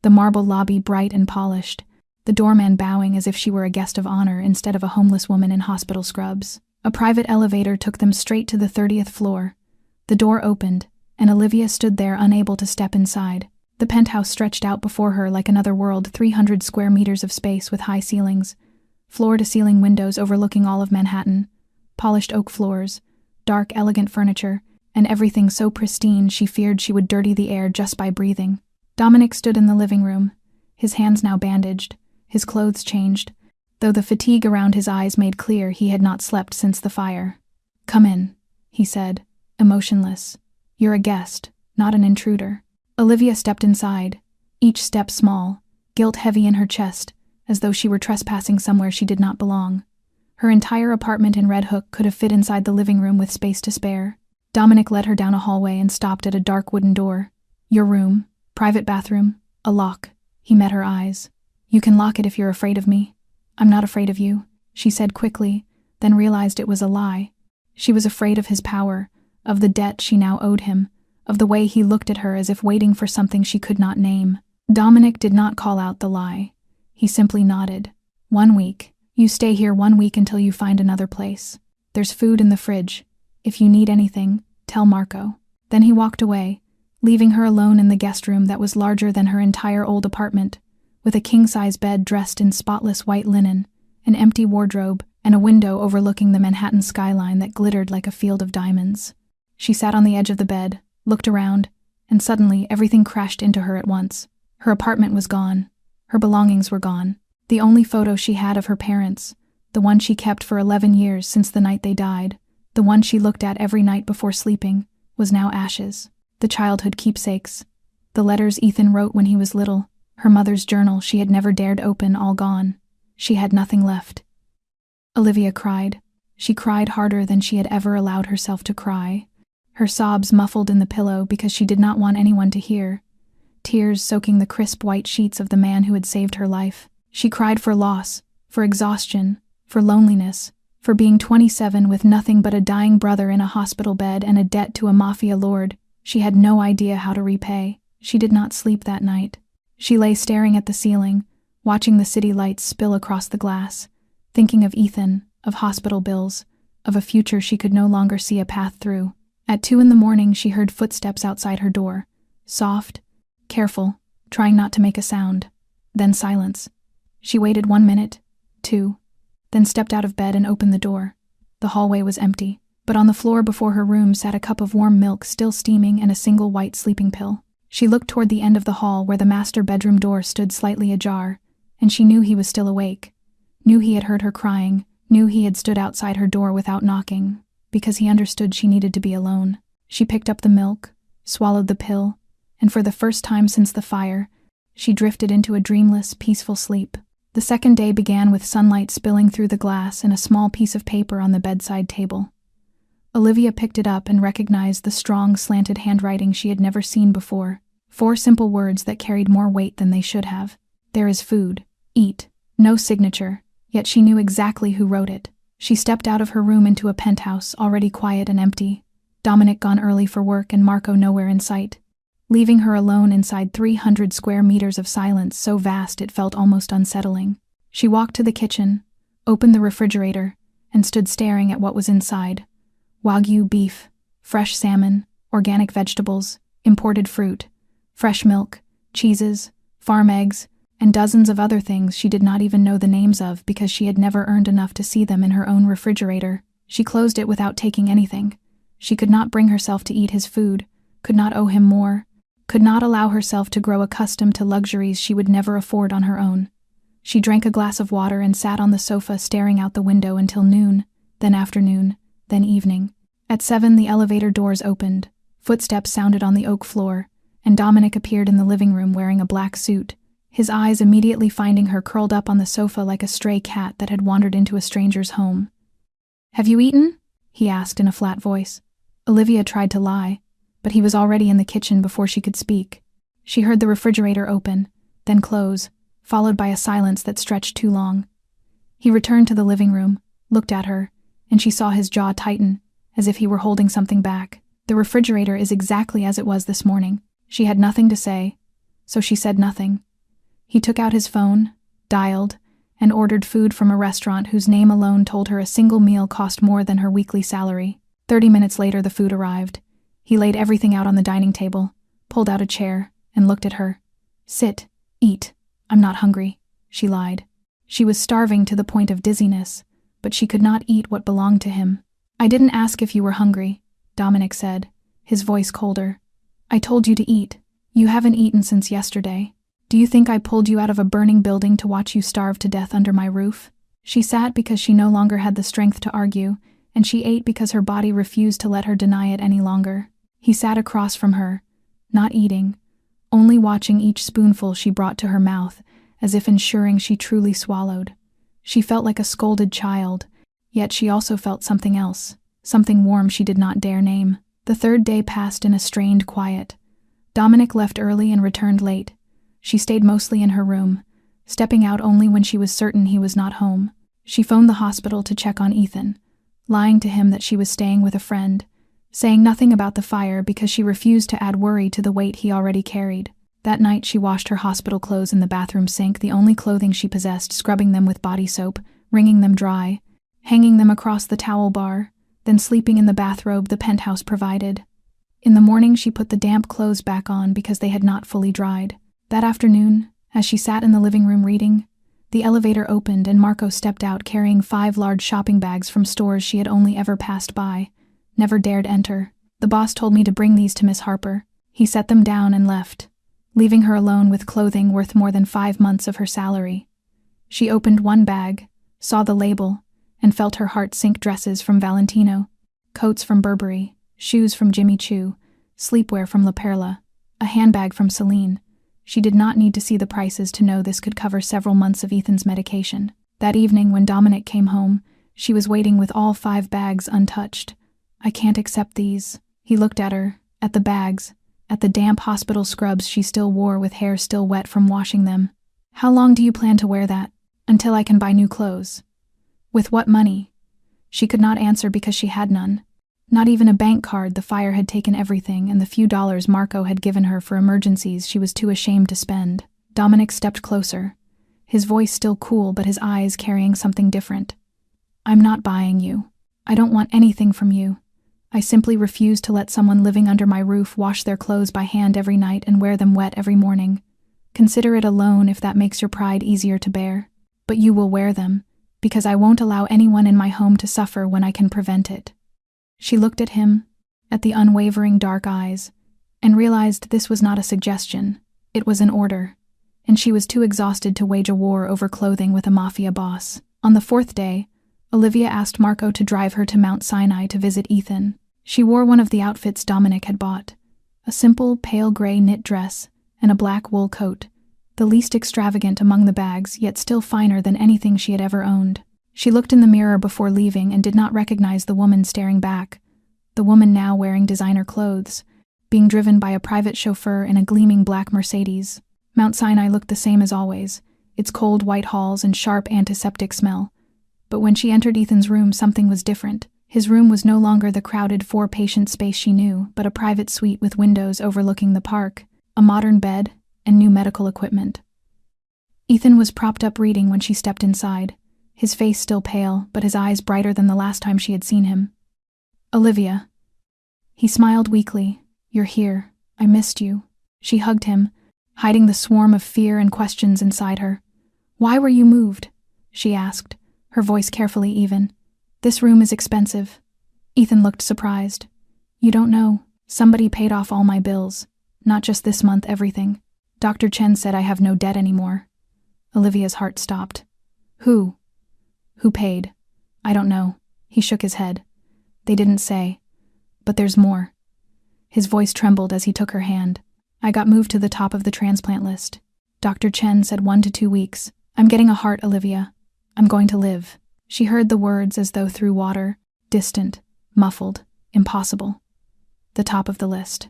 the marble lobby bright and polished, the doorman bowing as if she were a guest of honor instead of a homeless woman in hospital scrubs. A private elevator took them straight to the 30th floor. The door opened, and Olivia stood there unable to step inside. The penthouse stretched out before her like another world, 300 square meters of space with high ceilings, floor-to-ceiling windows overlooking all of Manhattan, polished oak floors, dark, elegant furniture, and everything so pristine she feared she would dirty the air just by breathing. Dominic stood in the living room, his hands now bandaged, his clothes changed, though the fatigue around his eyes made clear he had not slept since the fire. "Come in," he said, emotionless. "You're a guest, not an intruder." Olivia stepped inside, each step small, guilt heavy in her chest, as though she were trespassing somewhere she did not belong. Her entire apartment in Red Hook could have fit inside the living room with space to spare. Dominic led her down a hallway and stopped at a dark wooden door. "Your room, private bathroom, a lock." He met her eyes. "You can lock it if you're afraid of me." "I'm not afraid of you," she said quickly, then realized it was a lie. She was afraid of his power, of the debt she now owed him, of the way he looked at her as if waiting for something she could not name. Dominic did not call out the lie. He simply nodded. "1 week. You stay here 1 week until you find another place. There's food in the fridge. If you need anything, tell Marco." Then he walked away, leaving her alone in the guest room that was larger than her entire old apartment, with a king-size bed dressed in spotless white linen, an empty wardrobe, and a window overlooking the Manhattan skyline that glittered like a field of diamonds. She sat on the edge of the bed, looked around, and suddenly everything crashed into her at once. Her apartment was gone. Her belongings were gone. The only photo she had of her parents, the one she kept for 11 years since the night they died, the one she looked at every night before sleeping, was now ashes. The childhood keepsakes, the letters Ethan wrote when he was little, her mother's journal she had never dared open, all gone. She had nothing left. Olivia cried. She cried harder than she had ever allowed herself to cry. Her sobs muffled in the pillow because she did not want anyone to hear, tears soaking the crisp white sheets of the man who had saved her life. She cried for loss, for exhaustion, for loneliness, for being 27 with nothing but a dying brother in a hospital bed and a debt to a mafia lord she had no idea how to repay. She did not sleep that night. She lay staring at the ceiling, watching the city lights spill across the glass, thinking of Ethan, of hospital bills, of a future she could no longer see a path through. At 2 a.m, she heard footsteps outside her door, soft, careful, trying not to make a sound. Then silence. She waited 1 minute, 2, then stepped out of bed and opened the door. The hallway was empty, but on the floor before her room sat a cup of warm milk still steaming and a single white sleeping pill. She looked toward the end of the hall where the master bedroom door stood slightly ajar, and she knew he was still awake, knew he had heard her crying, knew he had stood outside her door without knocking, because he understood she needed to be alone. She picked up the milk, swallowed the pill, and for the first time since the fire, she drifted into a dreamless, peaceful sleep. The second day began with sunlight spilling through the glass and a small piece of paper on the bedside table. Olivia picked it up and recognized the strong, slanted handwriting she had never seen before. 4 simple words that carried more weight than they should have. "There is food. Eat." No signature, yet she knew exactly who wrote it. She stepped out of her room into a penthouse, already quiet and empty. Dominic gone early for work and Marco nowhere in sight, leaving her alone inside 300 square meters of silence so vast it felt almost unsettling. She walked to the kitchen, opened the refrigerator, and stood staring at what was inside. Wagyu beef, fresh salmon, organic vegetables, imported fruit, fresh milk, cheeses, farm eggs, and dozens of other things she did not even know the names of because she had never earned enough to see them in her own refrigerator. She closed it without taking anything. She could not bring herself to eat his food, could not owe him more, could not allow herself to grow accustomed to luxuries she would never afford on her own. She drank a glass of water and sat on the sofa staring out the window until noon, then afternoon, then evening. At 7 the elevator doors opened, footsteps sounded on the oak floor, and Dominic appeared in the living room wearing a black suit, his eyes immediately finding her curled up on the sofa like a stray cat that had wandered into a stranger's home. "Have you eaten?" he asked in a flat voice. Olivia tried to lie, but he was already in the kitchen before she could speak. She heard the refrigerator open, then close, followed by a silence that stretched too long. He returned to the living room, looked at her, and she saw his jaw tighten, as if he were holding something back. "The refrigerator is exactly as it was this morning." She had nothing to say, so she said nothing. He took out his phone, dialed, and ordered food from a restaurant whose name alone told her a single meal cost more than her weekly salary. 30 minutes later the food arrived. He laid everything out on the dining table, pulled out a chair, and looked at her. "Sit, eat. I'm not hungry," she lied. She was starving to the point of dizziness, but she could not eat what belonged to him. "I didn't ask if you were hungry," Dominic said, his voice colder. "I told you to eat. You haven't eaten since yesterday. Do you think I pulled you out of a burning building to watch you starve to death under my roof?" She sat because she no longer had the strength to argue, and she ate because her body refused to let her deny it any longer. He sat across from her, not eating, only watching each spoonful she brought to her mouth, as if ensuring she truly swallowed. She felt like a scolded child, yet she also felt something else, something warm she did not dare name. The third day passed in a strained quiet. Dominic left early and returned late. She stayed mostly in her room, stepping out only when she was certain he was not home. She phoned the hospital to check on Ethan, lying to him that she was staying with a friend, saying nothing about the fire because she refused to add worry to the weight he already carried. That night she washed her hospital clothes in the bathroom sink, the only clothing she possessed, scrubbing them with body soap, wringing them dry, hanging them across the towel bar, then sleeping in the bathrobe the penthouse provided. In the morning she put the damp clothes back on because they had not fully dried. That afternoon, as she sat in the living room reading, the elevator opened and Marco stepped out carrying 5 large shopping bags from stores she had only ever passed by, never dared enter. "The boss told me to bring these to Miss Harper." He set them down and left, leaving her alone with clothing worth more than 5 months of her salary. She opened one bag, saw the label, and felt her heart sink. Dresses from Valentino, coats from Burberry, shoes from Jimmy Choo, sleepwear from La Perla, a handbag from Celine. She did not need to see the prices to know this could cover several months of Ethan's medication. That evening when Dominic came home, she was waiting with all 5 bags untouched. "I can't accept these." He looked at her, at the bags, at the damp hospital scrubs she still wore with hair still wet from washing them. "How long do you plan to wear that?" "Until I can buy new clothes." "With what money?" She could not answer because she had none. Not even a bank card. The fire had taken everything, and the few dollars Marco had given her for emergencies she was too ashamed to spend. Dominic stepped closer, his voice still cool but his eyes carrying something different. "I'm not buying you. I don't want anything from you. I simply refuse to let someone living under my roof wash their clothes by hand every night and wear them wet every morning. Consider it a loan if that makes your pride easier to bear. But you will wear them, because I won't allow anyone in my home to suffer when I can prevent it." She looked at him, at the unwavering dark eyes, and realized this was not a suggestion, it was an order, and she was too exhausted to wage a war over clothing with a mafia boss. On the 4th day, Olivia asked Marco to drive her to Mount Sinai to visit Ethan. She wore one of the outfits Dominic had bought, a simple, pale gray knit dress and a black wool coat, the least extravagant among the bags, yet still finer than anything she had ever owned. She looked in the mirror before leaving and did not recognize the woman staring back, the woman now wearing designer clothes, being driven by a private chauffeur in a gleaming black Mercedes. Mount Sinai looked the same as always, its cold white halls and sharp antiseptic smell. But when she entered Ethan's room, something was different. His room was no longer the crowded 4-patient space she knew, but a private suite with windows overlooking the park, a modern bed, and new medical equipment. Ethan was propped up reading when she stepped inside, his face still pale, but his eyes brighter than the last time she had seen him. "Olivia." He smiled weakly. "You're here. I missed you." She hugged him, hiding the swarm of fear and questions inside her. "Why were you moved?" she asked, her voice carefully even. "This room is expensive." Ethan looked surprised. "You don't know. Somebody paid off all my bills. Not just this month, everything. Dr. Chen said I have no debt anymore." Olivia's heart stopped. "Who? Who paid?" "I don't know." He shook his head. "They didn't say. But there's more." His voice trembled as he took her hand. "I got moved to the top of the transplant list. Dr. Chen said 1 to 2 weeks. I'm getting a heart, Olivia. I'm going to live." She heard the words as though through water, distant, muffled, impossible. The top of the list.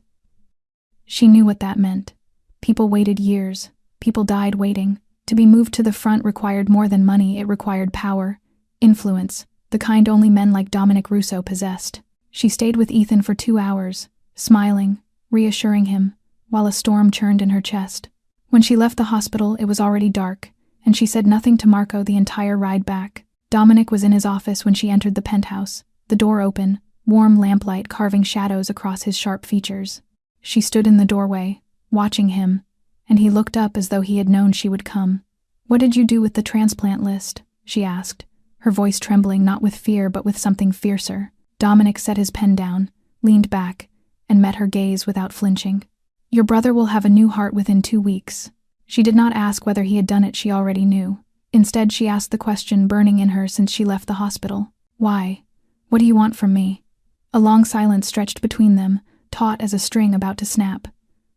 She knew what that meant. People waited years. People died waiting. To be moved to the front required more than money, it required power, influence, the kind only men like Dominic Russo possessed. She stayed with Ethan for 2 hours, smiling, reassuring him, while a storm churned in her chest. When she left the hospital, it was already dark, and she said nothing to Marco the entire ride back. Dominic was in his office when she entered the penthouse, the door open, warm lamplight carving shadows across his sharp features. She stood in the doorway, watching him, and he looked up as though he had known she would come. "What did you do with the transplant list?" she asked, her voice trembling not with fear but with something fiercer. Dominic set his pen down, leaned back, and met her gaze without flinching. "Your brother will have a new heart within 2 weeks." She did not ask whether he had done it, she already knew. Instead, she asked the question burning in her since she left the hospital. "Why? What do you want from me?" A long silence stretched between them, taut as a string about to snap.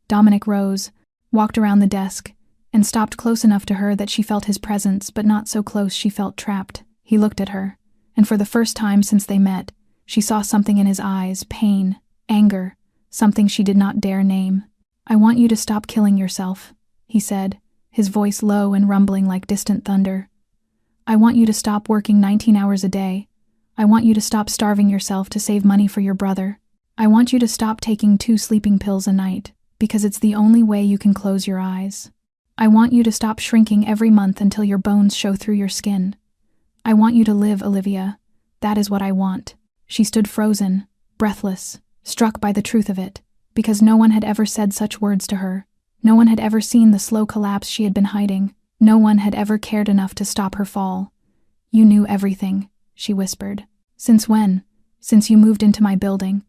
Dominic rose, walked around the desk, and stopped close enough to her that she felt his presence, but not so close she felt trapped. He looked at her, and for the first time since they met, she saw something in his eyes, pain, anger, something she did not dare name. "I want you to stop killing yourself," he said, his voice low and rumbling like distant thunder. "I want you to stop working 19 hours a day. I want you to stop starving yourself to save money for your brother. I want you to stop taking 2 sleeping pills a night, because it's the only way you can close your eyes. I want you to stop shrinking every month until your bones show through your skin. I want you to live, Olivia. That is what I want." She stood frozen, breathless, struck by the truth of it, because no one had ever said such words to her. No one had ever seen the slow collapse she had been hiding. No one had ever cared enough to stop her fall. "You knew everything," she whispered. "Since when?" "Since you moved into my building,"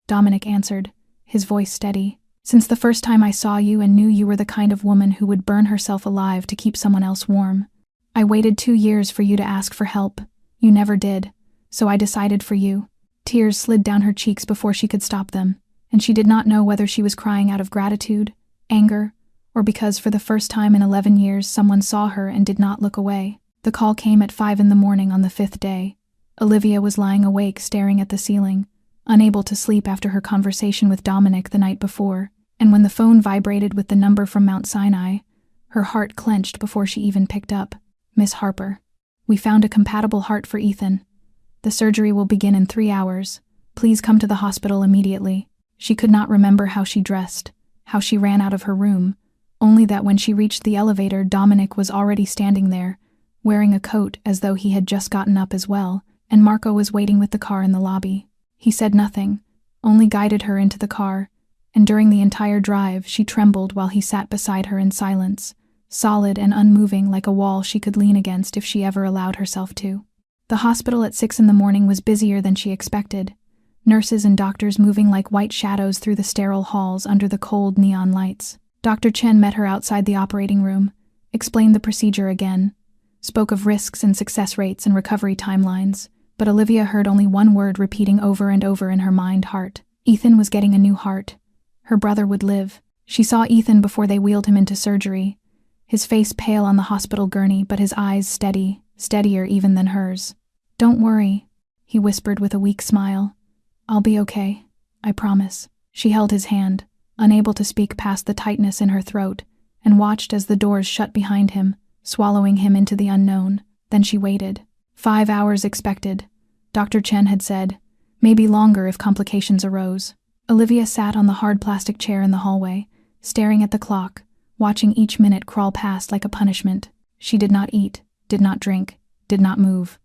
Dominic answered, his voice steady. "Since the first time I saw you and knew you were the kind of woman who would burn herself alive to keep someone else warm. I waited 2 years for you to ask for help. You never did, so I decided for you." Tears slid down her cheeks before she could stop them, and she did not know whether she was crying out of gratitude, anger, or because for the first time in 11 years someone saw her and did not look away. The call came at 5 in the morning on the 5th day. Olivia was lying awake staring at the ceiling, unable to sleep after her conversation with Dominic the night before, and when the phone vibrated with the number from Mount Sinai, her heart clenched before she even picked up. "Miss Harper, we found a compatible heart for Ethan. The surgery will begin in 3 hours. Please come to the hospital immediately." She could not remember how she dressed, how she ran out of her room, only that when she reached the elevator, Dominic was already standing there, wearing a coat as though he had just gotten up as well, and Marco was waiting with the car in the lobby. He said nothing, only guided her into the car, and during the entire drive she trembled while he sat beside her in silence, solid and unmoving like a wall she could lean against if she ever allowed herself to. The hospital at 6 in the morning was busier than she expected, nurses and doctors moving like white shadows through the sterile halls under the cold neon lights. Dr. Chen met her outside the operating room, explained the procedure again, spoke of risks and success rates and recovery timelines, but Olivia heard only one word repeating over and over in her mind: heart. Ethan was getting a new heart. Her brother would live. She saw Ethan before they wheeled him into surgery, his face pale on the hospital gurney, but his eyes steady, steadier even than hers. "Don't worry," he whispered with a weak smile. "I'll be okay, I promise." She held his hand, unable to speak past the tightness in her throat, and watched as the doors shut behind him, swallowing him into the unknown. Then she waited. 5 hours expected, Dr. Chen had said, maybe longer if complications arose. Olivia sat on the hard plastic chair in the hallway, staring at the clock, watching each minute crawl past like a punishment. She did not eat, did not drink, did not move,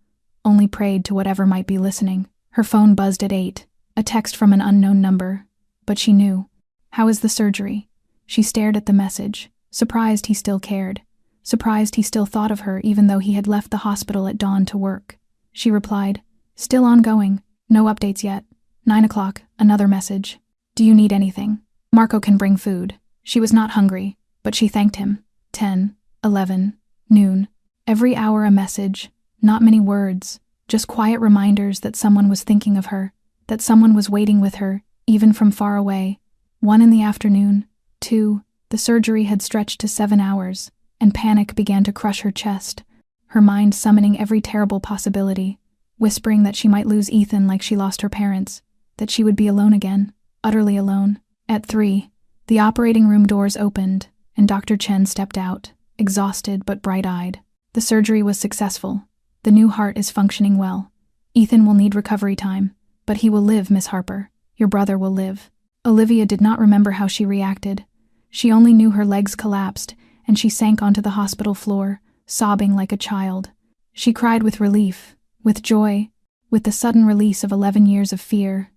only prayed to whatever might be listening. Her phone buzzed at 8, a text from an unknown number, but she knew. "How is the surgery?" She stared at the message, surprised he still cared, surprised he still thought of her even though he had left the hospital at dawn to work. She replied, "Still ongoing, no updates yet. 9 o'clock, another message. Do you need anything? Marco can bring food." She was not hungry, but she thanked him. 10, 11, noon. Every hour a message, not many words, just quiet reminders that someone was thinking of her, that someone was waiting with her, even from far away. 1 in the afternoon. 2, the surgery had stretched to 7 hours, and panic began to crush her chest, her mind summoning every terrible possibility, whispering that she might lose Ethan like she lost her parents, that she would be alone again, utterly alone. At 3, the operating room doors opened, and Dr. Chen stepped out, exhausted but bright-eyed. The surgery was successful. The new heart is functioning well. Ethan will need recovery time, but he will live, Miss Harper. Your brother will live. Olivia did not remember how she reacted. She only knew her legs collapsed, and she sank onto the hospital floor, sobbing like a child. She cried with relief, with joy, with the sudden release of 11 years of fear.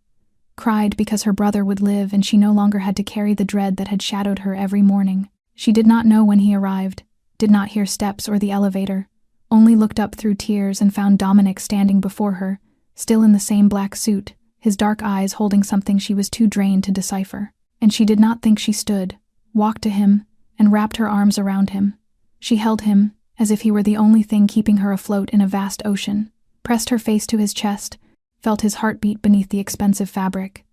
Cried because her brother would live and she no longer had to carry the dread that had shadowed her every morning. She did not know when he arrived, did not hear steps or the elevator, only looked up through tears and found Dominic standing before her, still in the same black suit, his dark eyes holding something she was too drained to decipher. And she did not think she stood, walked to him, and wrapped her arms around him. She held him, as if he were the only thing keeping her afloat in a vast ocean, pressed her face to his chest, felt his heart beat beneath the expensive fabric,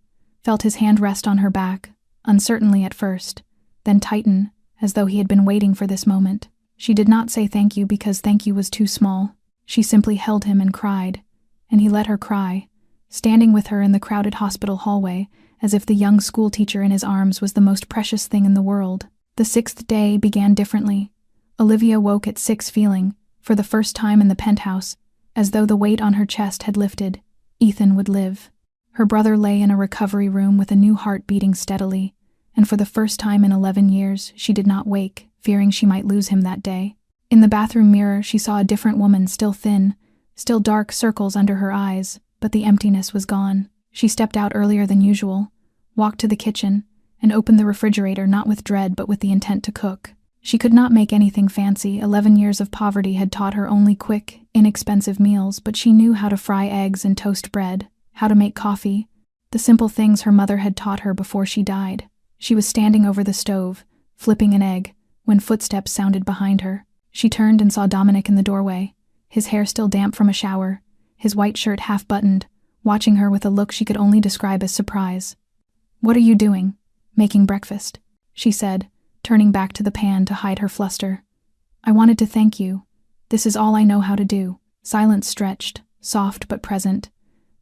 felt his hand rest on her back, uncertainly at first, then tighten, as though he had been waiting for this moment. She did not say thank you because thank you was too small. She simply held him and cried, and he let her cry, standing with her in the crowded hospital hallway, as if the young schoolteacher in his arms was the most precious thing in the world. The 6th day began differently. Olivia woke at 6 feeling, for the first time in the penthouse, as though the weight on her chest had lifted. Ethan would live. Her brother lay in a recovery room with a new heart beating steadily, and for the first time in 11 years she did not wake, fearing she might lose him that day. In the bathroom mirror she saw a different woman, still thin, still dark circles under her eyes, but the emptiness was gone. She stepped out earlier than usual, walked to the kitchen, and opened the refrigerator not with dread but with the intent to cook. She could not make anything fancy. 11 years of poverty had taught her only quick, inexpensive meals, but she knew how to fry eggs and toast bread, how to make coffee, the simple things her mother had taught her before she died. She was standing over the stove, flipping an egg, when footsteps sounded behind her. She turned and saw Dominic in the doorway, his hair still damp from a shower, his white shirt half-buttoned, watching her with a look she could only describe as surprise. "What are you doing?" "Making breakfast," she said, turning back to the pan to hide her fluster. "I wanted to thank you. This is all I know how to do." Silence stretched, soft but present.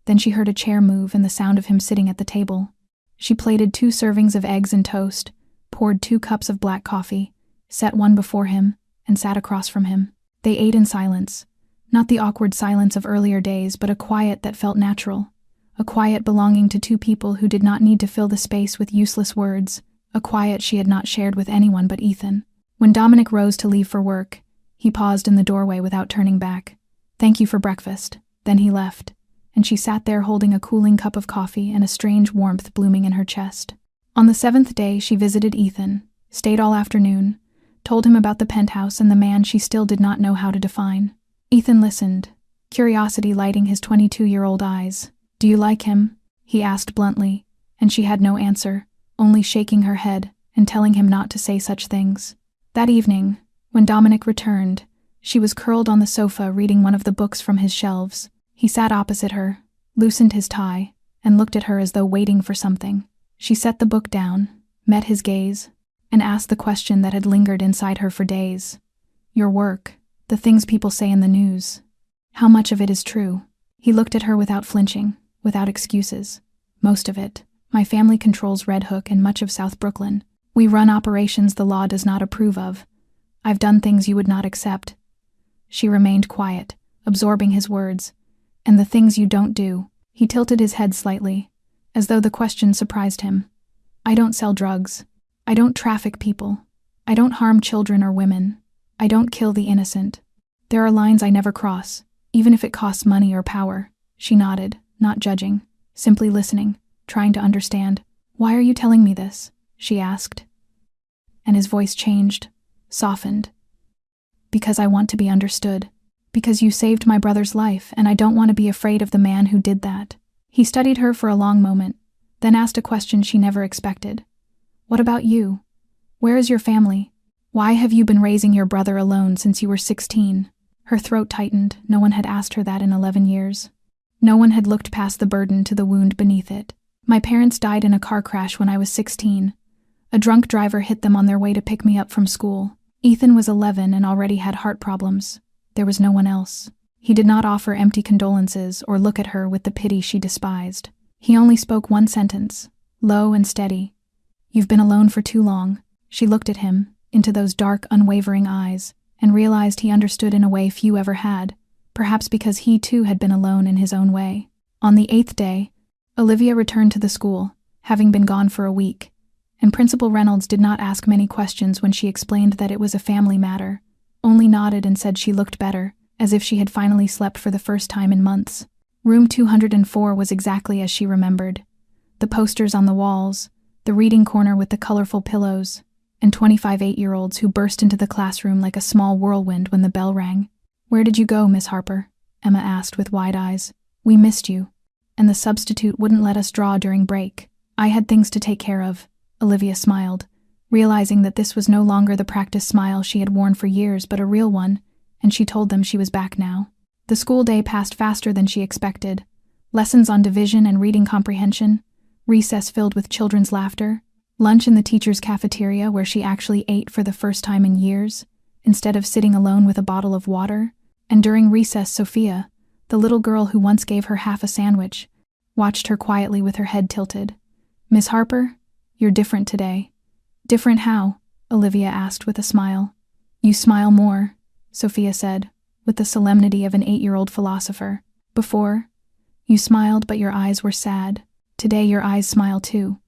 Then she heard a chair move and the sound of him sitting at the table. She plated 2 servings of eggs and toast, poured 2 cups of black coffee, set one before him, and sat across from him. They ate in silence, not the awkward silence of earlier days, but a quiet that felt natural, a quiet belonging to 2 people who did not need to fill the space with useless words, a quiet she had not shared with anyone but Ethan. When Dominic rose to leave for work, he paused in the doorway without turning back. "Thank you for breakfast." Then he left, and she sat there holding a cooling cup of coffee and a strange warmth blooming in her chest. On the 7th day she visited Ethan, stayed all afternoon, told him about the penthouse and the man she still did not know how to define. Ethan listened, curiosity lighting his 22-year-old eyes. "Do you like him?" he asked bluntly, and she had no answer, only shaking her head and telling him not to say such things. That evening, when Dominic returned, she was curled on the sofa reading one of the books from his shelves. He sat opposite her, loosened his tie, and looked at her as though waiting for something. She set the book down, met his gaze, and asked the question that had lingered inside her for days. "Your work, the things people say in the news, how much of it is true?" He looked at her without flinching, without excuses. "Most of it. My family controls Red Hook and much of South Brooklyn. We run operations the law does not approve of. I've done things you would not accept." She remained quiet, absorbing his words. "And the things you don't do." He tilted his head slightly, as though the question surprised him. "I don't sell drugs. I don't traffic people. I don't harm children or women. I don't kill the innocent. There are lines I never cross, even if it costs money or power." She nodded, not judging, simply listening, trying to understand. "Why are you telling me this?" she asked. And his voice changed, softened. "Because I want to be understood. Because you saved my brother's life, and I don't want to be afraid of the man who did that." He studied her for a long moment, then asked a question she never expected. "What about you? Where is your family? Why have you been raising your brother alone since you were 16? Her throat tightened. No one had asked her that in 11 years. No one had looked past the burden to the wound beneath it. "My parents died in a car crash when I was 16. A drunk driver hit them on their way to pick me up from school. Ethan was 11 and already had heart problems. There was no one else." He did not offer empty condolences or look at her with the pity she despised. He only spoke one sentence, low and steady. "You've been alone for too long." She looked at him, into those dark, unwavering eyes, and realized he understood in a way few ever had, perhaps because he too had been alone in his own way. On the 8th day, Olivia returned to the school, having been gone for a week, and Principal Reynolds did not ask many questions when she explained that it was a family matter, only nodded and said she looked better, as if she had finally slept for the first time in months. Room 204 was exactly as she remembered. The posters on the walls, the reading corner with the colorful pillows, and 25 8-year-olds who burst into the classroom like a small whirlwind when the bell rang. "Where did you go, Miss Harper?" Emma asked with wide eyes. "We missed you. And the substitute wouldn't let us draw during break. I had things to take care of." Olivia smiled, realizing that this was no longer the practice smile she had worn for years but a real one, and she told them she was back now. The school day passed faster than she expected. Lessons on division and reading comprehension, recess filled with children's laughter, lunch in the teacher's cafeteria where she actually ate for the first time in years, instead of sitting alone with a bottle of water, and during recess Sophia, the little girl who once gave her half a sandwich, watched her quietly with her head tilted. "Miss Harper, you're different today." "Different how?" Olivia asked with a smile. "You smile more," Sophia said, with the solemnity of an 8-year-old philosopher. "Before, you smiled but your eyes were sad. Today your eyes smile too."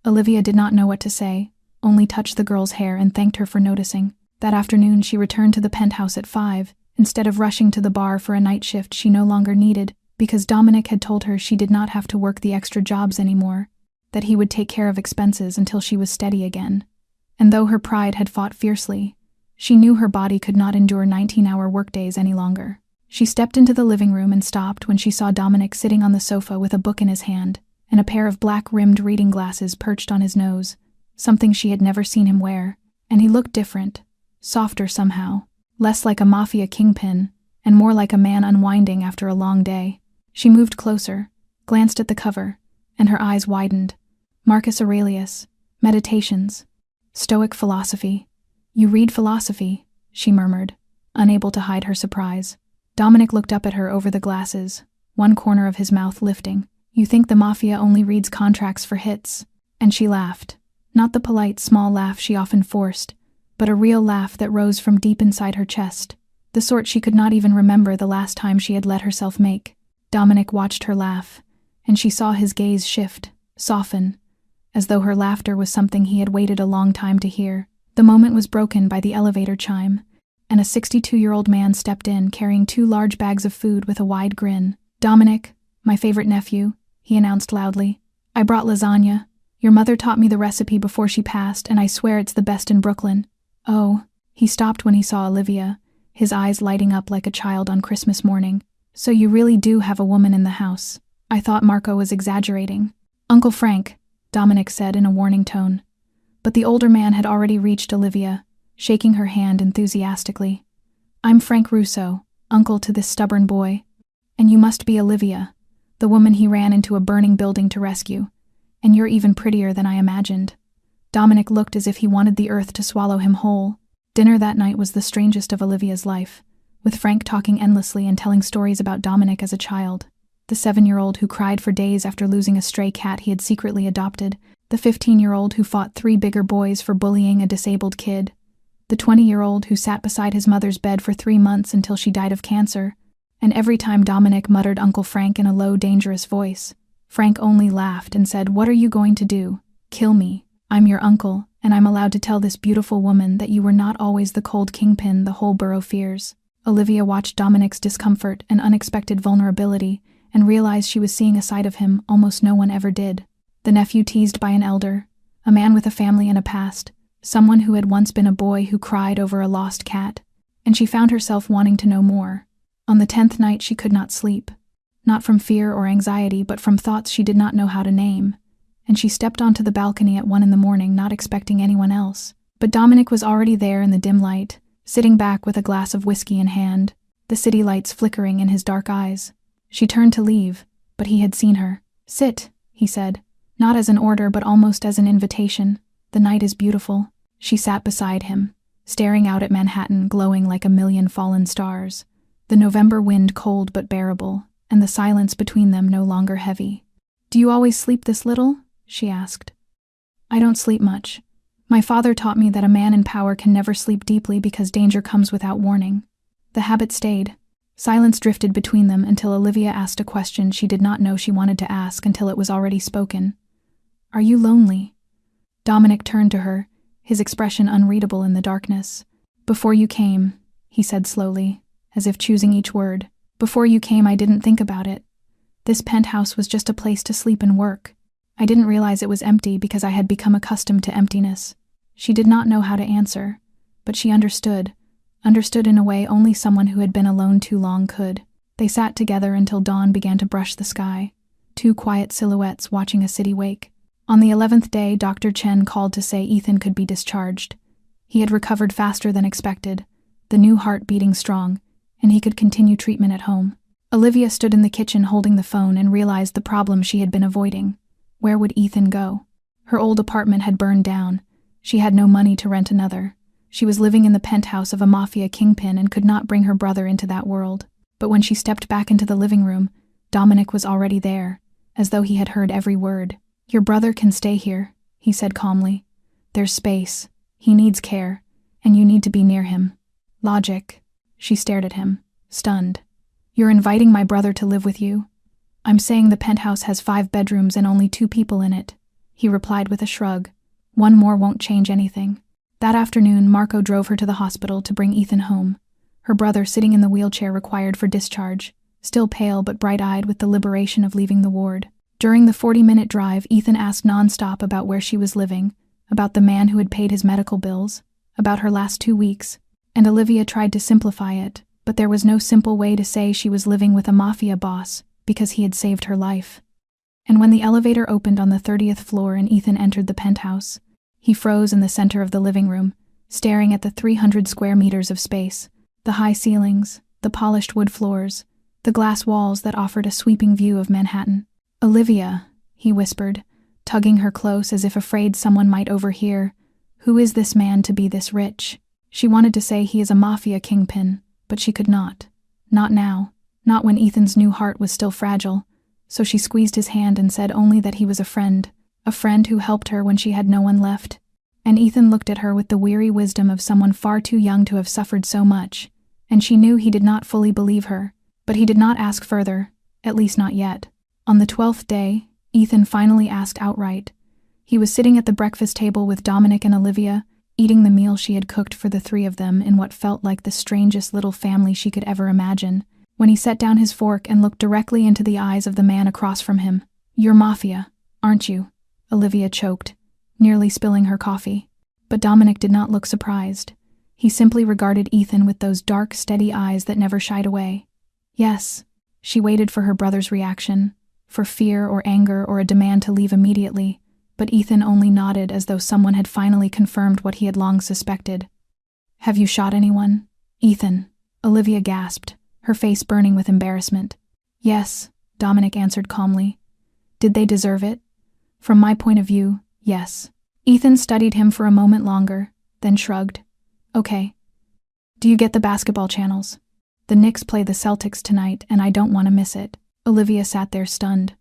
Olivia did not know what to say, only touched the girl's hair and thanked her for noticing. That afternoon she returned to the penthouse at 5, instead of rushing to the bar for a night shift she no longer needed, because Dominic had told her she did not have to work the extra jobs anymore, that he would take care of expenses until she was steady again. And though her pride had fought fiercely, she knew her body could not endure 19-hour workdays any longer. She stepped into the living room and stopped when she saw Dominic sitting on the sofa with a book in his hand and a pair of black-rimmed reading glasses perched on his nose, something she had never seen him wear. And he looked different, softer somehow, less like a mafia kingpin, and more like a man unwinding after a long day. She moved closer, glanced at the cover, and her eyes widened. Marcus Aurelius, Meditations, Stoic Philosophy. "You read philosophy," she murmured, unable to hide her surprise. Dominic looked up at her over the glasses, one corner of his mouth lifting. "You think the mafia only reads contracts for hits?" And she laughed. Not the polite, small laugh she often forced, but a real laugh that rose from deep inside her chest, the sort she could not even remember the last time she had let herself make. Dominic watched her laugh, and she saw his gaze shift, soften, as though her laughter was something he had waited a long time to hear. The moment was broken by the elevator chime, and a 62-year-old man stepped in carrying 2 large bags of food with a wide grin. "Dominic, my favorite nephew," he announced loudly. "I brought lasagna. Your mother taught me the recipe before she passed, and I swear it's the best in Brooklyn." "Oh," he stopped when he saw Olivia, his eyes lighting up like a child on Christmas morning. "So you really do have a woman in the house. I thought Marco was exaggerating." "Uncle Frank," Dominic said in a warning tone. But the older man had already reached Olivia, shaking her hand enthusiastically. "I'm Frank Russo, uncle to this stubborn boy. And you must be Olivia, the woman he ran into a burning building to rescue. And you're even prettier than I imagined." Dominic looked as if he wanted the earth to swallow him whole. Dinner that night was the strangest of Olivia's life, with Frank talking endlessly and telling stories about Dominic as a child. The 7-year-old who cried for days after losing a stray cat he had secretly adopted, the 15-year-old who fought 3 bigger boys for bullying a disabled kid, the 20-year-old who sat beside his mother's bed for 3 months until she died of cancer, and every time Dominic muttered Uncle Frank in a low, dangerous voice, Frank only laughed and said, "What are you going to do? Kill me? I'm your uncle, and I'm allowed to tell this beautiful woman that you were not always the cold kingpin the whole borough fears." Olivia watched Dominic's discomfort and unexpected vulnerability and realized she was seeing a side of him almost no one ever did. The nephew teased by an elder, a man with a family and a past, someone who had once been a boy who cried over a lost cat, and she found herself wanting to know more. On the 10th night she could not sleep, not from fear or anxiety but from thoughts she did not know how to name, and she stepped onto the balcony at 1 in the morning not expecting anyone else. But Dominic was already there in the dim light, sitting back with a glass of whiskey in hand, the city lights flickering in his dark eyes. She turned to leave, but he had seen her. "Sit," he said, not as an order but almost as an invitation. "The night is beautiful." She sat beside him, staring out at Manhattan glowing like a million fallen stars, the November wind cold but bearable, and the silence between them no longer heavy. "Do you always sleep this little?" she asked. "I don't sleep much. My father taught me that a man in power can never sleep deeply because danger comes without warning." The habit stayed. Silence drifted between them until Olivia asked a question she did not know she wanted to ask until it was already spoken. "Are you lonely?" Dominic turned to her, his expression unreadable in the darkness. "Before you came," he said slowly, as if choosing each word. "Before you came, I didn't think about it. This penthouse was just a place to sleep and work. I didn't realize it was empty because I had become accustomed to emptiness." She did not know how to answer, but she understood in a way only someone who had been alone too long could. They sat together until dawn began to brush the sky, two quiet silhouettes watching a city wake. On the 11th day, Dr. Chen called to say Ethan could be discharged. He had recovered faster than expected, the new heart beating strong, and he could continue treatment at home. Olivia stood in the kitchen holding the phone and realized the problem she had been avoiding. Where would Ethan go? Her old apartment had burned down. She had no money to rent another. She was living in the penthouse of a mafia kingpin and could not bring her brother into that world. But when she stepped back into the living room, Dominic was already there, as though he had heard every word. "Your brother can stay here," he said calmly. "There's space. He needs care, and you need to be near him." Logic. She stared at him, stunned. "You're inviting my brother to live with you?" "I'm saying the penthouse has 5 bedrooms and only 2 people in it," he replied with a shrug. "One more won't change anything." That afternoon, Marco drove her to the hospital to bring Ethan home. Her brother sitting in the wheelchair required for discharge, still pale but bright-eyed with the liberation of leaving the ward. During the 40-minute drive, Ethan asked nonstop about where she was living, about the man who had paid his medical bills, about her last 2 weeks, and Olivia tried to simplify it, but there was no simple way to say she was living with a mafia boss because he had saved her life. And when the elevator opened on the 30th floor and Ethan entered the penthouse, he froze in the center of the living room, staring at the 300 square meters of space, the high ceilings, the polished wood floors, the glass walls that offered a sweeping view of Manhattan. "Olivia," he whispered, tugging her close as if afraid someone might overhear, "who is this man to be this rich?" She wanted to say he is a mafia kingpin, but she could not. Not now, not when Ethan's new heart was still fragile, so she squeezed his hand and said only that he was a friend who helped her when she had no one left. And Ethan looked at her with the weary wisdom of someone far too young to have suffered so much, and she knew he did not fully believe her, but he did not ask further, at least not yet. On the 12th day, Ethan finally asked outright. He was sitting at the breakfast table with Dominic and Olivia, eating the meal she had cooked for the 3 of them in what felt like the strangest little family she could ever imagine, when he set down his fork and looked directly into the eyes of the man across from him. "You're mafia, aren't you?" Olivia choked, nearly spilling her coffee. But Dominic did not look surprised. He simply regarded Ethan with those dark, steady eyes that never shied away. "Yes." She waited for her brother's reaction, for fear or anger or a demand to leave immediately, but Ethan only nodded as though someone had finally confirmed what he had long suspected. "Have you shot anyone?" "Ethan," Olivia gasped, her face burning with embarrassment. "Yes," Dominic answered calmly. "Did they deserve it?" "From my point of view, yes." Ethan studied him for a moment longer, then shrugged. "Okay. Do you get the basketball channels? The Knicks play the Celtics tonight, and I don't want to miss it." Olivia sat there stunned,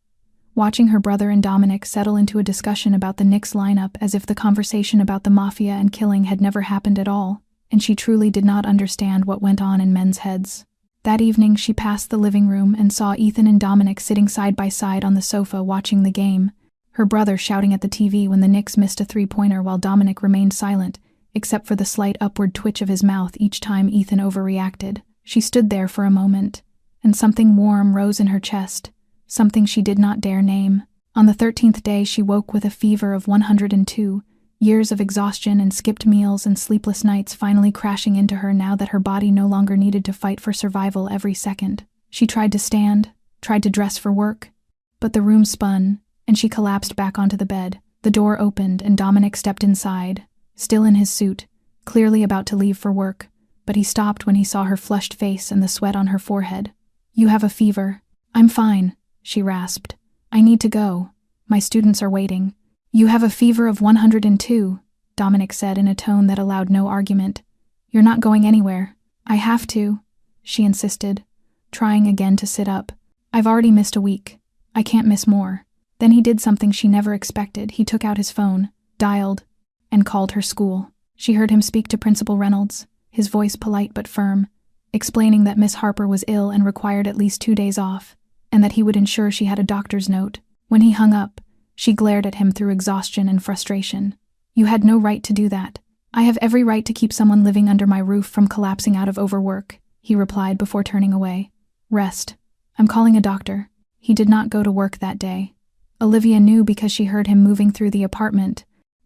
watching her brother and Dominic settle into a discussion about the Knicks lineup as if the conversation about the mafia and killing had never happened at all, and she truly did not understand what went on in men's heads. That evening she passed the living room and saw Ethan and Dominic sitting side by side on the sofa watching the game, her brother shouting at the TV when the Knicks missed a 3-pointer while Dominic remained silent, except for the slight upward twitch of his mouth each time Ethan overreacted. She stood there for a moment, and something warm rose in her chest, something she did not dare name. On the 13th day she woke with a fever of 102, years of exhaustion and skipped meals and sleepless nights finally crashing into her now that her body no longer needed to fight for survival every second. She tried to stand, tried to dress for work, but the room spun, and she collapsed back onto the bed. The door opened and Dominic stepped inside, still in his suit, clearly about to leave for work, but he stopped when he saw her flushed face and the sweat on her forehead. "You have a fever." "I'm fine," she rasped. "I need to go. My students are waiting." "You have a fever of 102, Dominic said in a tone that allowed no argument. "You're not going anywhere." "I have to," she insisted, trying again to sit up. "I've already missed a week. I can't miss more." Then he did something she never expected. He took out his phone, dialed, and called her school. She heard him speak to Principal Reynolds, his voice polite but firm, explaining that Miss Harper was ill and required at least 2 days off, and that he would ensure she had a doctor's note. When he hung up, she glared at him through exhaustion and frustration. "You had no right to do that." "I have every right to keep someone living under my roof from collapsing out of overwork," he replied before turning away. "Rest. I'm calling a doctor." He did not go to work that day. Olivia knew because she heard him moving through the apartment,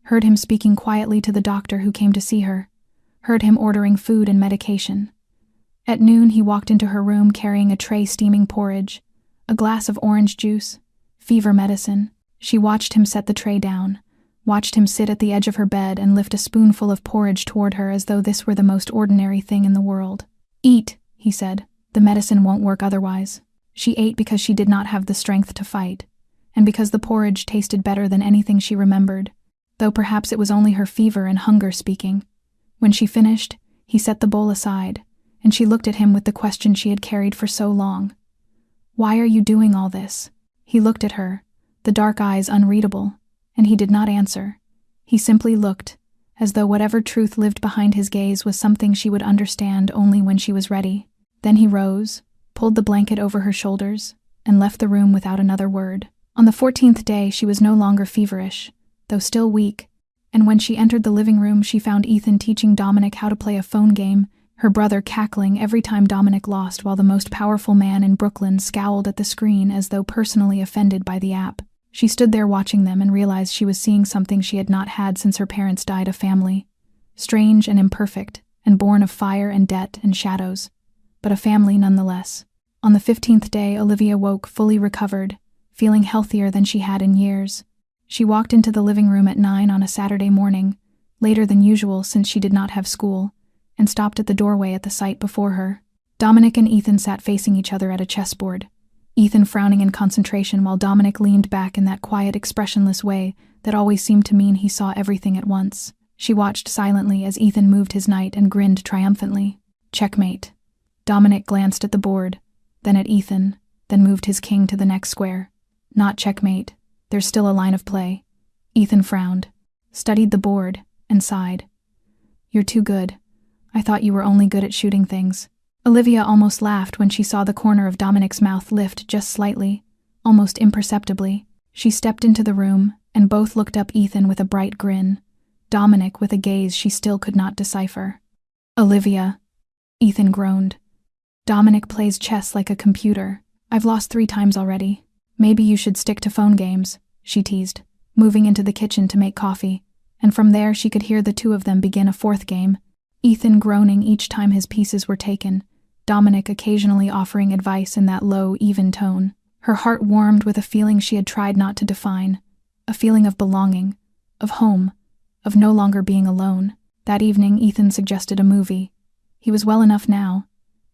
heard him speaking quietly to the doctor who came to see her, heard him ordering food and medication. At noon, he walked into her room carrying a tray steaming porridge, a glass of orange juice, fever medicine. She watched him set the tray down, watched him sit at the edge of her bed and lift a spoonful of porridge toward her as though this were the most ordinary thing in the world. "Eat," he said. "The medicine won't work otherwise." She ate because she did not have the strength to fight, and because the porridge tasted better than anything she remembered, though perhaps it was only her fever and hunger speaking. When she finished, he set the bowl aside, and she looked at him with the question she had carried for so long. "Why are you doing all this?" He looked at her, the dark eyes unreadable, and he did not answer. He simply looked, as though whatever truth lived behind his gaze was something she would understand only when she was ready. Then he rose, pulled the blanket over her shoulders, and left the room without another word. On the 14th day, she was no longer feverish, though still weak, and when she entered the living room, she found Ethan teaching Dominic how to play a phone game, her brother cackling every time Dominic lost while the most powerful man in Brooklyn scowled at the screen as though personally offended by the app. She stood there watching them and realized she was seeing something she had not had since her parents died, a family. Strange and imperfect, and born of fire and debt and shadows, but a family nonetheless. On the 15th day, Olivia woke fully recovered, feeling healthier than she had in years. She walked into the living room at 9 on a Saturday morning, later than usual since she did not have school, and stopped at the doorway at the sight before her. Dominic and Ethan sat facing each other at a chessboard, Ethan frowning in concentration while Dominic leaned back in that quiet, expressionless way that always seemed to mean he saw everything at once. She watched silently as Ethan moved his knight and grinned triumphantly. "Checkmate." Dominic glanced at the board, then at Ethan, then moved his king to the next square. "Not checkmate. There's still a line of play." Ethan frowned, studied the board, and sighed. "You're too good. I thought you were only good at shooting things." Olivia almost laughed when she saw the corner of Dominic's mouth lift just slightly, almost imperceptibly. She stepped into the room, and both looked up, Ethan with a bright grin, Dominic with a gaze she still could not decipher. "Olivia," Ethan groaned. "Dominic plays chess like a computer. I've lost 3 times already. Maybe you should stick to phone games," she teased, moving into the kitchen to make coffee, and from there she could hear the two of them begin a 4th game, Ethan groaning each time his pieces were taken, Dominic occasionally offering advice in that low, even tone. Her heart warmed with a feeling she had tried not to define, a feeling of belonging, of home, of no longer being alone. That evening, Ethan suggested a movie. He was well enough now,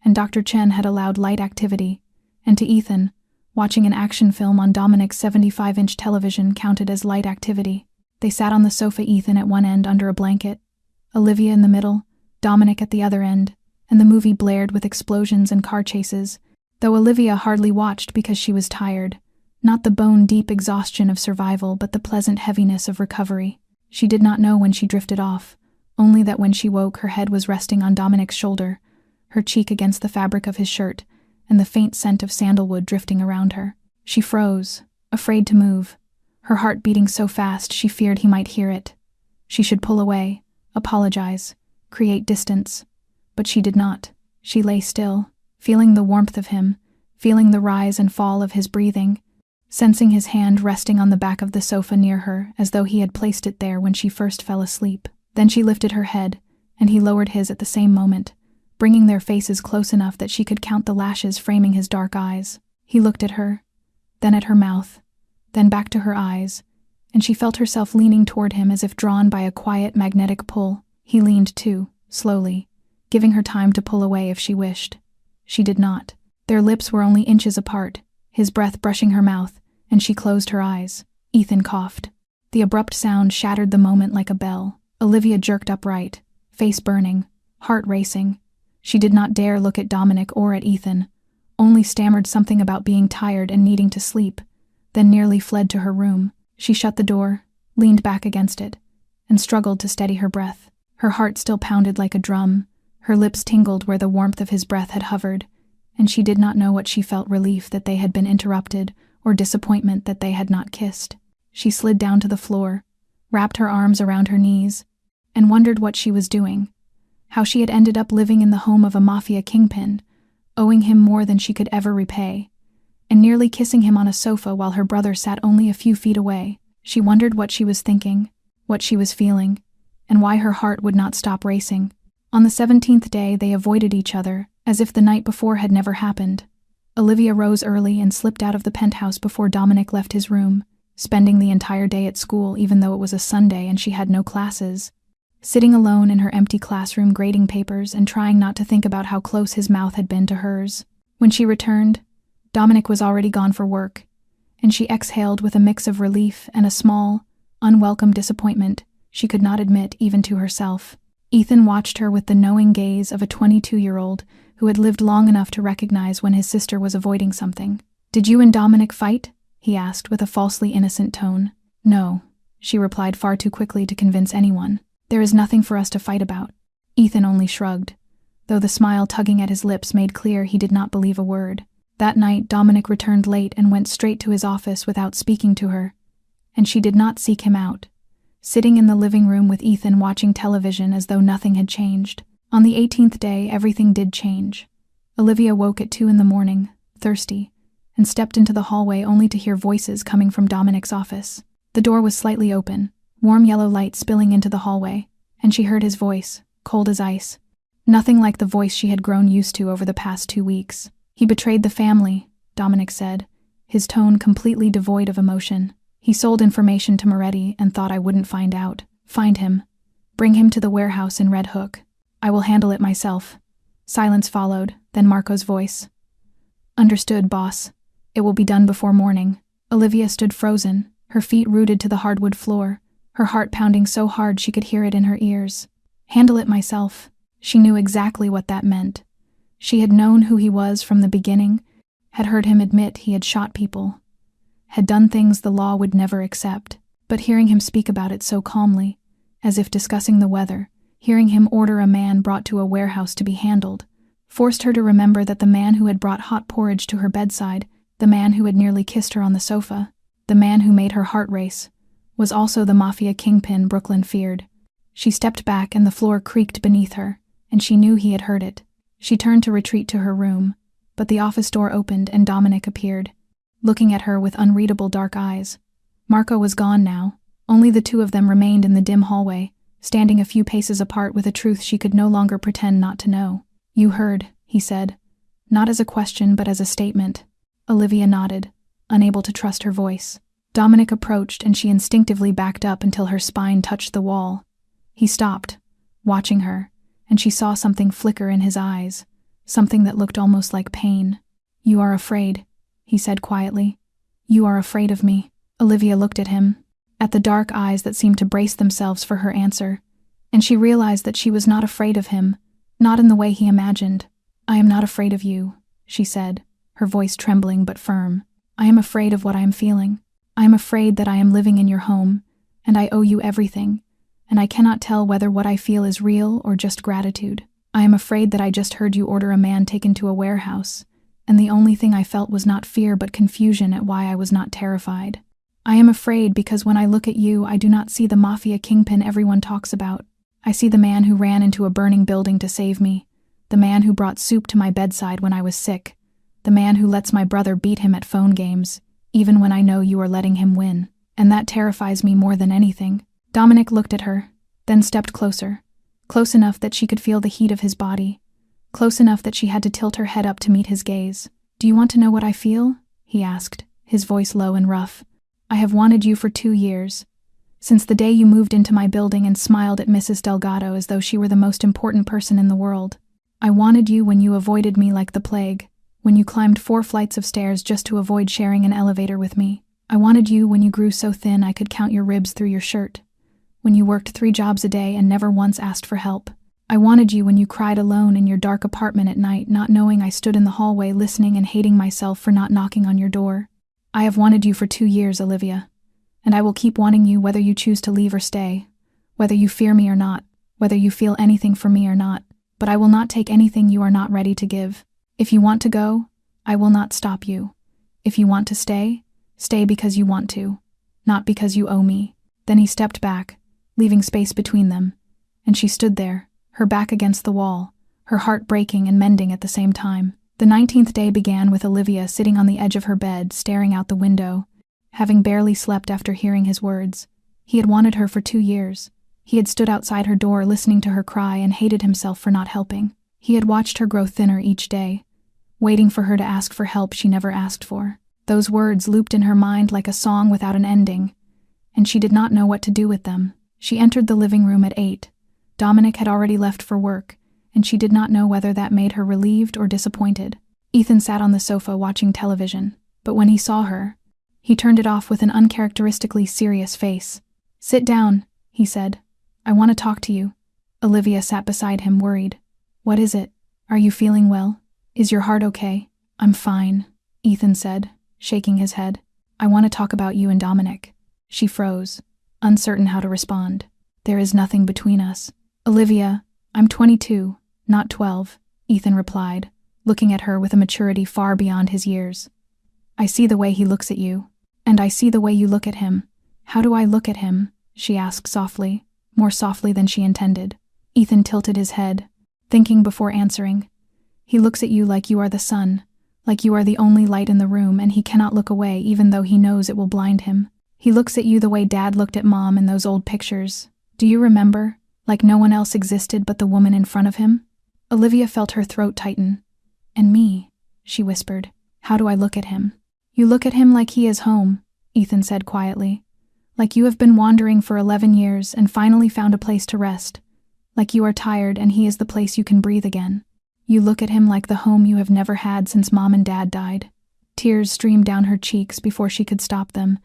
and Dr. Chen had allowed light activity, and to Ethan, watching an action film on Dominic's 75-inch television counted as light activity. They sat on the sofa, Ethan at one end under a blanket, Olivia in the middle, Dominic at the other end, and the movie blared with explosions and car chases, though Olivia hardly watched because she was tired, not the bone-deep exhaustion of survival but the pleasant heaviness of recovery. She did not know when she drifted off, only that when she woke her head was resting on Dominic's shoulder, her cheek against the fabric of his shirt, and the faint scent of sandalwood drifting around her. She froze, afraid to move, her heart beating so fast she feared he might hear it. She should pull away, apologize, create distance, but she did not. She lay still, feeling the warmth of him, feeling the rise and fall of his breathing, sensing his hand resting on the back of the sofa near her as though he had placed it there when she first fell asleep. Then she lifted her head, and he lowered his at the same moment, bringing their faces close enough that she could count the lashes framing his dark eyes. He looked at her, then at her mouth, then back to her eyes, and she felt herself leaning toward him as if drawn by a quiet magnetic pull. He leaned too, slowly, giving her time to pull away if she wished. She did not. Their lips were only inches apart, his breath brushing her mouth, and she closed her eyes. Ethan coughed. The abrupt sound shattered the moment like a bell. Olivia jerked upright, face burning, heart racing. She did not dare look at Dominic or at Ethan, only stammered something about being tired and needing to sleep, then nearly fled to her room. She shut the door, leaned back against it, and struggled to steady her breath. Her heart still pounded like a drum, her lips tingled where the warmth of his breath had hovered, and she did not know what she felt: relief that they had been interrupted, or disappointment that they had not kissed. She slid down to the floor, wrapped her arms around her knees, and wondered what she was doing, how she had ended up living in the home of a mafia kingpin, owing him more than she could ever repay, and nearly kissing him on a sofa while her brother sat only a few feet away. She wondered what she was thinking, what she was feeling, and why her heart would not stop racing. On the 17th day, they avoided each other, as if the night before had never happened. Olivia rose early and slipped out of the penthouse before Dominic left his room, spending the entire day at school even though it was a Sunday and she had no classes. Sitting alone in her empty classroom grading papers and trying not to think about how close his mouth had been to hers. When she returned, Dominic was already gone for work, and she exhaled with a mix of relief and a small, unwelcome disappointment she could not admit even to herself. Ethan watched her with the knowing gaze of a 22-year-old who had lived long enough to recognize when his sister was avoiding something. "Did you and Dominic fight?" he asked with a falsely innocent tone. "No," she replied far too quickly to convince anyone. "There is nothing for us to fight about." Ethan only shrugged, though the smile tugging at his lips made clear he did not believe a word. That night, Dominic returned late and went straight to his office without speaking to her, and she did not seek him out, sitting in the living room with Ethan watching television as though nothing had changed. On the 18th day, everything did change. Olivia woke at 2 a.m, thirsty, and stepped into the hallway only to hear voices coming from Dominic's office. The door was slightly open, warm yellow light spilling into the hallway, and she heard his voice, cold as ice. Nothing like the voice she had grown used to over the past 2 weeks. "He betrayed the family," Dominic said, his tone completely devoid of emotion. "He sold information to Moretti and thought I wouldn't find out. Find him. Bring him to the warehouse in Red Hook. I will handle it myself." Silence followed, then Marco's voice. "Understood, boss. It will be done before morning." Olivia stood frozen, her feet rooted to the hardwood floor, her heart pounding so hard she could hear it in her ears. Handle it myself. She knew exactly what that meant. She had known who he was from the beginning, had heard him admit he had shot people, had done things the law would never accept. But hearing him speak about it so calmly, as if discussing the weather, hearing him order a man brought to a warehouse to be handled, forced her to remember that the man who had brought hot porridge to her bedside, the man who had nearly kissed her on the sofa, the man who made her heart race, was also the mafia kingpin Brooklyn feared. She stepped back and the floor creaked beneath her, and she knew he had heard it. She turned to retreat to her room, but the office door opened and Dominic appeared, looking at her with unreadable dark eyes. Marco was gone now. Only the two of them remained in the dim hallway, standing a few paces apart with a truth she could no longer pretend not to know. "You heard," he said, not as a question but as a statement. Olivia nodded, unable to trust her voice. Dominic approached and she instinctively backed up until her spine touched the wall. He stopped, watching her, and she saw something flicker in his eyes, something that looked almost like pain. "You are afraid," he said quietly. "You are afraid of me." Olivia looked at him, at the dark eyes that seemed to brace themselves for her answer, and she realized that she was not afraid of him, not in the way he imagined. "I am not afraid of you," she said, her voice trembling but firm. "I am afraid of what I am feeling. I am afraid that I am living in your home, and I owe you everything, and I cannot tell whether what I feel is real or just gratitude. I am afraid that I just heard you order a man taken to a warehouse, and the only thing I felt was not fear but confusion at why I was not terrified. I am afraid because when I look at you, I do not see the mafia kingpin everyone talks about. I see the man who ran into a burning building to save me, the man who brought soup to my bedside when I was sick, the man who lets my brother beat him at phone games, even when I know you are letting him win. And that terrifies me more than anything." Dominic looked at her, then stepped closer, close enough that she could feel the heat of his body, close enough that she had to tilt her head up to meet his gaze. "Do you want to know what I feel?" he asked, his voice low and rough. "I have wanted you for 2 years. Since the day you moved into my building and smiled at Mrs. Delgado as though she were the most important person in the world. I wanted you when you avoided me like the plague, when you climbed 4 flights of stairs just to avoid sharing an elevator with me. I wanted you when you grew so thin I could count your ribs through your shirt, when you worked 3 jobs a day and never once asked for help. I wanted you when you cried alone in your dark apartment at night, not knowing I stood in the hallway listening and hating myself for not knocking on your door. I have wanted you for 2 years, Olivia, and I will keep wanting you whether you choose to leave or stay, whether you fear me or not, whether you feel anything for me or not, but I will not take anything you are not ready to give. If you want to go, I will not stop you. If you want to stay, stay because you want to, not because you owe me." Then he stepped back, leaving space between them, and she stood there, her back against the wall, her heart breaking and mending at the same time. The 19th day began with Olivia sitting on the edge of her bed, staring out the window, having barely slept after hearing his words, He had wanted her for 2 years. He had stood outside her door listening to her cry and hated himself for not helping. He had watched her grow thinner each day, waiting for her to ask for help she never asked for. Those words looped in her mind like a song without an ending, and she did not know what to do with them. She entered the living room at 8. Dominic had already left for work, and she did not know whether that made her relieved or disappointed. Ethan sat on the sofa watching television, but when he saw her, he turned it off with an uncharacteristically serious face. "Sit down," he said. "I want to talk to you." Olivia sat beside him, worried. "What is it? Are you feeling well? Is your heart okay?" "I'm fine," Ethan said, shaking his head. "I want to talk about you and Dominic." She froze, uncertain how to respond. "There is nothing between us." "Olivia, I'm 22, not 12, Ethan replied, looking at her with a maturity far beyond his years. "I see the way he looks at you, and I see the way you look at him." "How do I look at him?" she asked softly, more softly than she intended. Ethan tilted his head, thinking before answering. "He looks at you like you are the sun, like you are the only light in the room, and he cannot look away even though he knows it will blind him. He looks at you the way Dad looked at Mom in those old pictures. Do you remember? Like no one else existed but the woman in front of him?" Olivia felt her throat tighten. "And me," she whispered. "How do I look at him?" "You look at him like he is home," Ethan said quietly. "Like you have been wandering for 11 years and finally found a place to rest. Like you are tired and he is the place you can breathe again. You look at him like the home you have never had since Mom and Dad died." Tears streamed down her cheeks before she could stop them,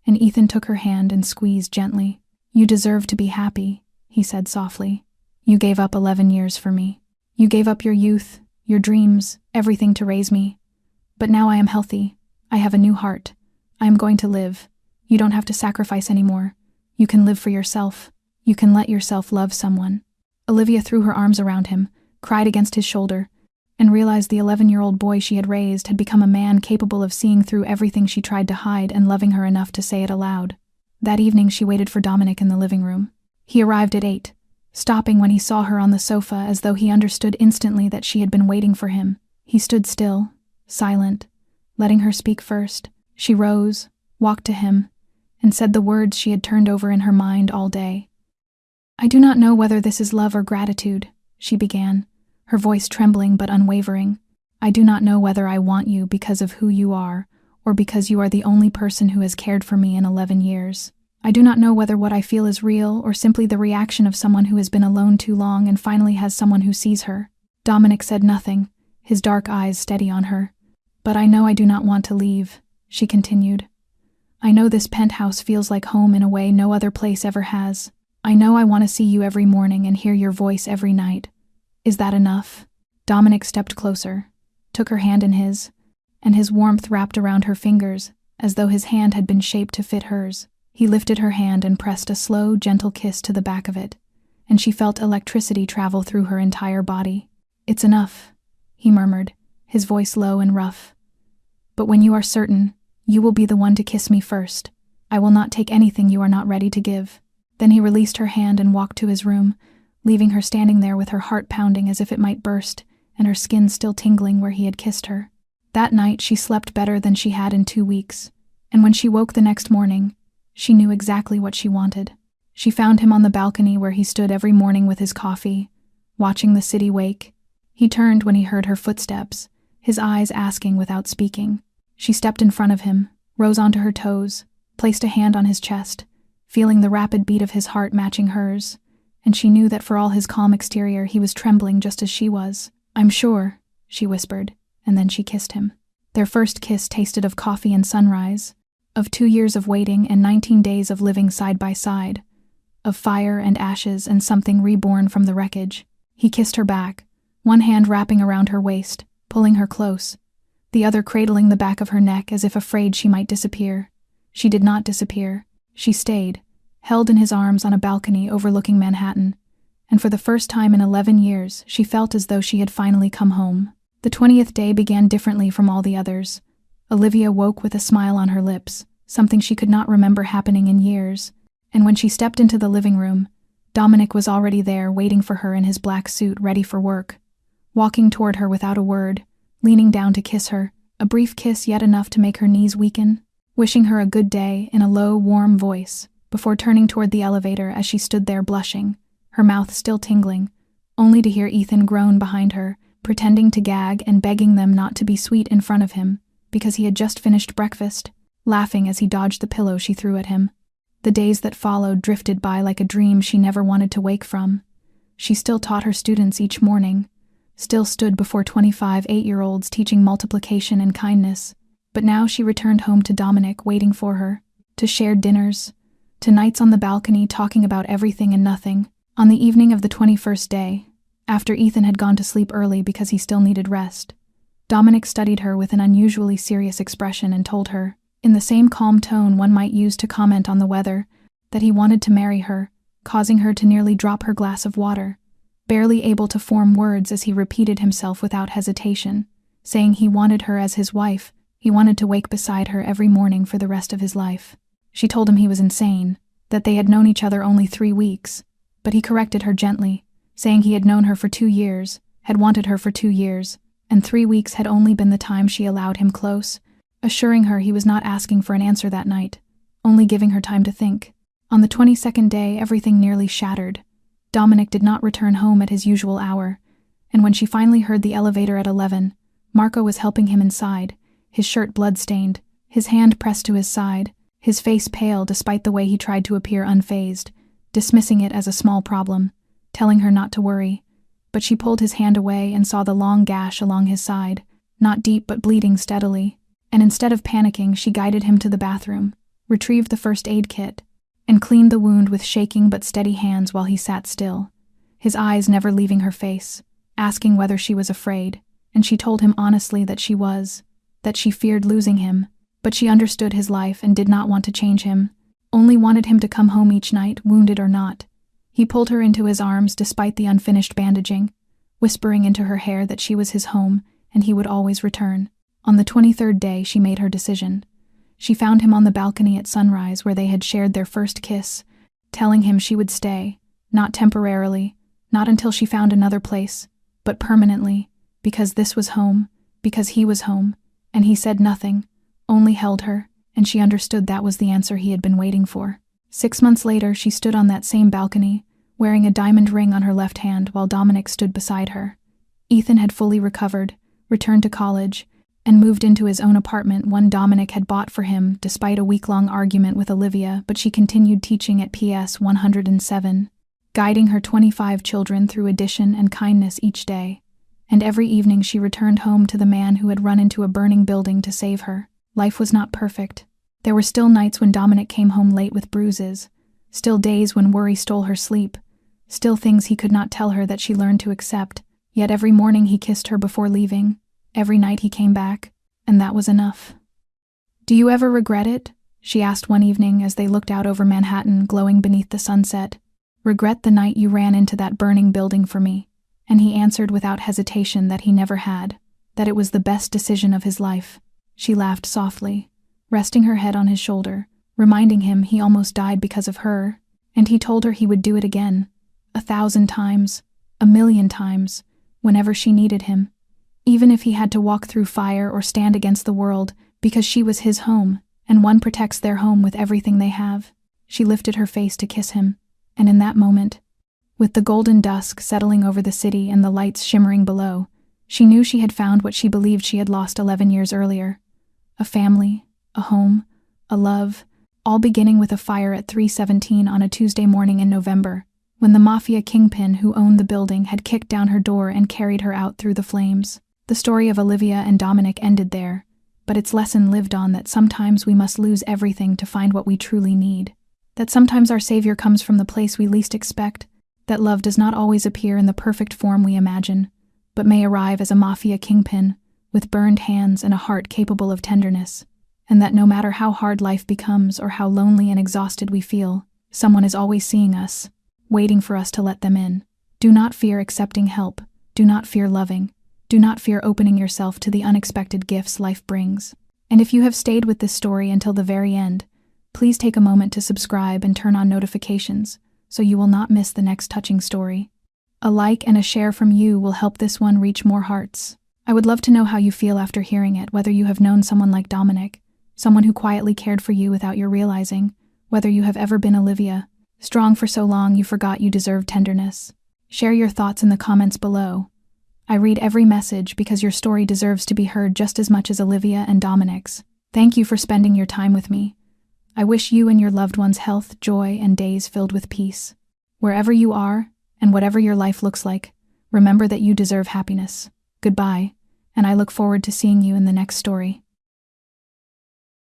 and Ethan took her hand and squeezed gently. "You deserve to be happy," he said softly. "You gave up 11 years for me. You gave up your youth, your dreams, everything to raise me. But now I am healthy. I have a new heart. I am going to live. You don't have to sacrifice anymore. You can live for yourself. You can let yourself love someone." Olivia threw her arms around him, cried against his shoulder, and realized the 11-year-old boy she had raised had become a man capable of seeing through everything she tried to hide and loving her enough to say it aloud. That evening she waited for Dominic in the living room. He arrived at 8, stopping when he saw her on the sofa as though he understood instantly that she had been waiting for him. He stood still, silent, letting her speak first. She rose, walked to him, and said the words she had turned over in her mind all day. "I do not know whether this is love or gratitude," she began, her voice trembling but unwavering. "I do not know whether I want you because of who you are, or because you are the only person who has cared for me in 11 years. I do not know whether what I feel is real or simply the reaction of someone who has been alone too long and finally has someone who sees her." Dominic said nothing, his dark eyes steady on her. "But I know I do not want to leave," she continued. "I know this penthouse feels like home in a way no other place ever has. I know I want to see you every morning and hear your voice every night. Is that enough?" Dominic stepped closer, took her hand in his, and his warmth wrapped around her fingers as though his hand had been shaped to fit hers. He lifted her hand and pressed a slow, gentle kiss to the back of it, and she felt electricity travel through her entire body. "It's enough," he murmured, his voice low and rough. "But when you are certain, you will be the one to kiss me first. I will not take anything you are not ready to give." Then he released her hand and walked to his room, leaving her standing there with her heart pounding as if it might burst, and her skin still tingling where he had kissed her. That night she slept better than she had in 2 weeks, and when she woke the next morning, she knew exactly what she wanted. She found him on the balcony where he stood every morning with his coffee, watching the city wake. He turned when he heard her footsteps, his eyes asking without speaking. She stepped in front of him, rose onto her toes, placed a hand on his chest, feeling the rapid beat of his heart matching hers, and she knew that for all his calm exterior he was trembling just as she was. "I'm sure," she whispered, and then she kissed him. Their first kiss tasted of coffee and sunrise, of 2 years of waiting and 19 days of living side by side, of fire and ashes and something reborn from the wreckage. He kissed her back, one hand wrapping around her waist, pulling her close, the other cradling the back of her neck as if afraid she might disappear. She did not disappear. She stayed, held in his arms on a balcony overlooking Manhattan, and for the first time in 11 years she felt as though she had finally come home. The 20th day began differently from all the others. Olivia woke with a smile on her lips, something she could not remember happening in years, and when she stepped into the living room, Dominic was already there waiting for her in his black suit ready for work, walking toward her without a word, leaning down to kiss her, a brief kiss yet enough to make her knees weaken, wishing her a good day in a low, warm voice, before turning toward the elevator as she stood there blushing, her mouth still tingling, only to hear Ethan groan behind her, pretending to gag and begging them not to be sweet in front of him, because he had just finished breakfast, laughing as he dodged the pillow she threw at him. The days that followed drifted by like a dream she never wanted to wake from. She still taught her students each morning, still stood before 25 8-year-olds teaching multiplication and kindness, but now she returned home to Dominic waiting for her, to shared dinners, to nights on the balcony talking about everything and nothing. On the evening of the 21st day, after Ethan had gone to sleep early because he still needed rest, Dominic studied her with an unusually serious expression and told her, in the same calm tone one might use to comment on the weather, that he wanted to marry her, causing her to nearly drop her glass of water, barely able to form words as he repeated himself without hesitation, saying he wanted her as his wife. He wanted to wake beside her every morning for the rest of his life. She told him he was insane, that they had known each other only 3 weeks, but he corrected her gently, saying he had known her for 2 years, had wanted her for 2 years, and 3 weeks had only been the time she allowed him close, assuring her he was not asking for an answer that night, only giving her time to think. On the 22nd day, everything nearly shattered. Dominic did not return home at his usual hour, and when she finally heard the elevator at 11, Marco was helping him inside, his shirt blood-stained, his hand pressed to his side, his face pale despite the way he tried to appear unfazed, dismissing it as a small problem, telling her not to worry. But she pulled his hand away and saw the long gash along his side, not deep but bleeding steadily, and instead of panicking she guided him to the bathroom, retrieved the first aid kit, and cleaned the wound with shaking but steady hands while he sat still, his eyes never leaving her face, asking whether she was afraid, and she told him honestly that she was, that she feared losing him, but she understood his life and did not want to change him, only wanted him to come home each night, wounded or not. He pulled her into his arms despite the unfinished bandaging, whispering into her hair that she was his home and he would always return. On the 23rd day she made her decision. She found him on the balcony at sunrise where they had shared their first kiss, telling him she would stay, not temporarily, not until she found another place, but permanently, because this was home, because he was home, and he said nothing, only held her, and she understood that was the answer he had been waiting for. 6 months later, she stood on that same balcony, wearing a diamond ring on her left hand while Dominic stood beside her. Ethan had fully recovered, returned to college, and moved into his own apartment, one Dominic had bought for him despite a week-long argument with Olivia, but she continued teaching at PS 107, guiding her 25 children through addition and kindness each day. And every evening she returned home to the man who had run into a burning building to save her. Life was not perfect. There were still nights when Dominic came home late with bruises, still days when worry stole her sleep, still things he could not tell her that she learned to accept, yet every morning he kissed her before leaving, every night he came back, and that was enough. "Do you ever regret it?" she asked one evening as they looked out over Manhattan glowing beneath the sunset. "Regret the night you ran into that burning building for me?" And he answered without hesitation that he never had, that it was the best decision of his life. She laughed softly, resting her head on his shoulder, reminding him he almost died because of her, and he told her he would do it again, 1,000 times, 1,000,000 times, whenever she needed him, even if he had to walk through fire or stand against the world, because she was his home, and one protects their home with everything they have. She lifted her face to kiss him, and in that moment, with the golden dusk settling over the city and the lights shimmering below, she knew she had found what she believed she had lost 11 years earlier. A family, a home, a love, all beginning with a fire at 3:17 on a Tuesday morning in November, when the Mafia kingpin who owned the building had kicked down her door and carried her out through the flames. The story of Olivia and Dominic ended there, but its lesson lived on, that sometimes we must lose everything to find what we truly need, that sometimes our savior comes from the place we least expect, that love does not always appear in the perfect form we imagine, but may arrive as a Mafia kingpin, with burned hands and a heart capable of tenderness, and that no matter how hard life becomes or how lonely and exhausted we feel, someone is always seeing us, waiting for us to let them in. Do not fear accepting help, do not fear loving, do not fear opening yourself to the unexpected gifts life brings. And if you have stayed with this story until the very end, please take a moment to subscribe and turn on notifications, so you will not miss the next touching story. A like and a share from you will help this one reach more hearts. I would love to know how you feel after hearing it, whether you have known someone like Dominic, someone who quietly cared for you without your realizing, whether you have ever been Olivia, strong for so long you forgot you deserved tenderness. Share your thoughts in the comments below. I read every message because your story deserves to be heard just as much as Olivia and Dominic's. Thank you for spending your time with me. I wish you and your loved ones health, joy, and days filled with peace. Wherever you are, and whatever your life looks like, remember that you deserve happiness. Goodbye, and I look forward to seeing you in the next story.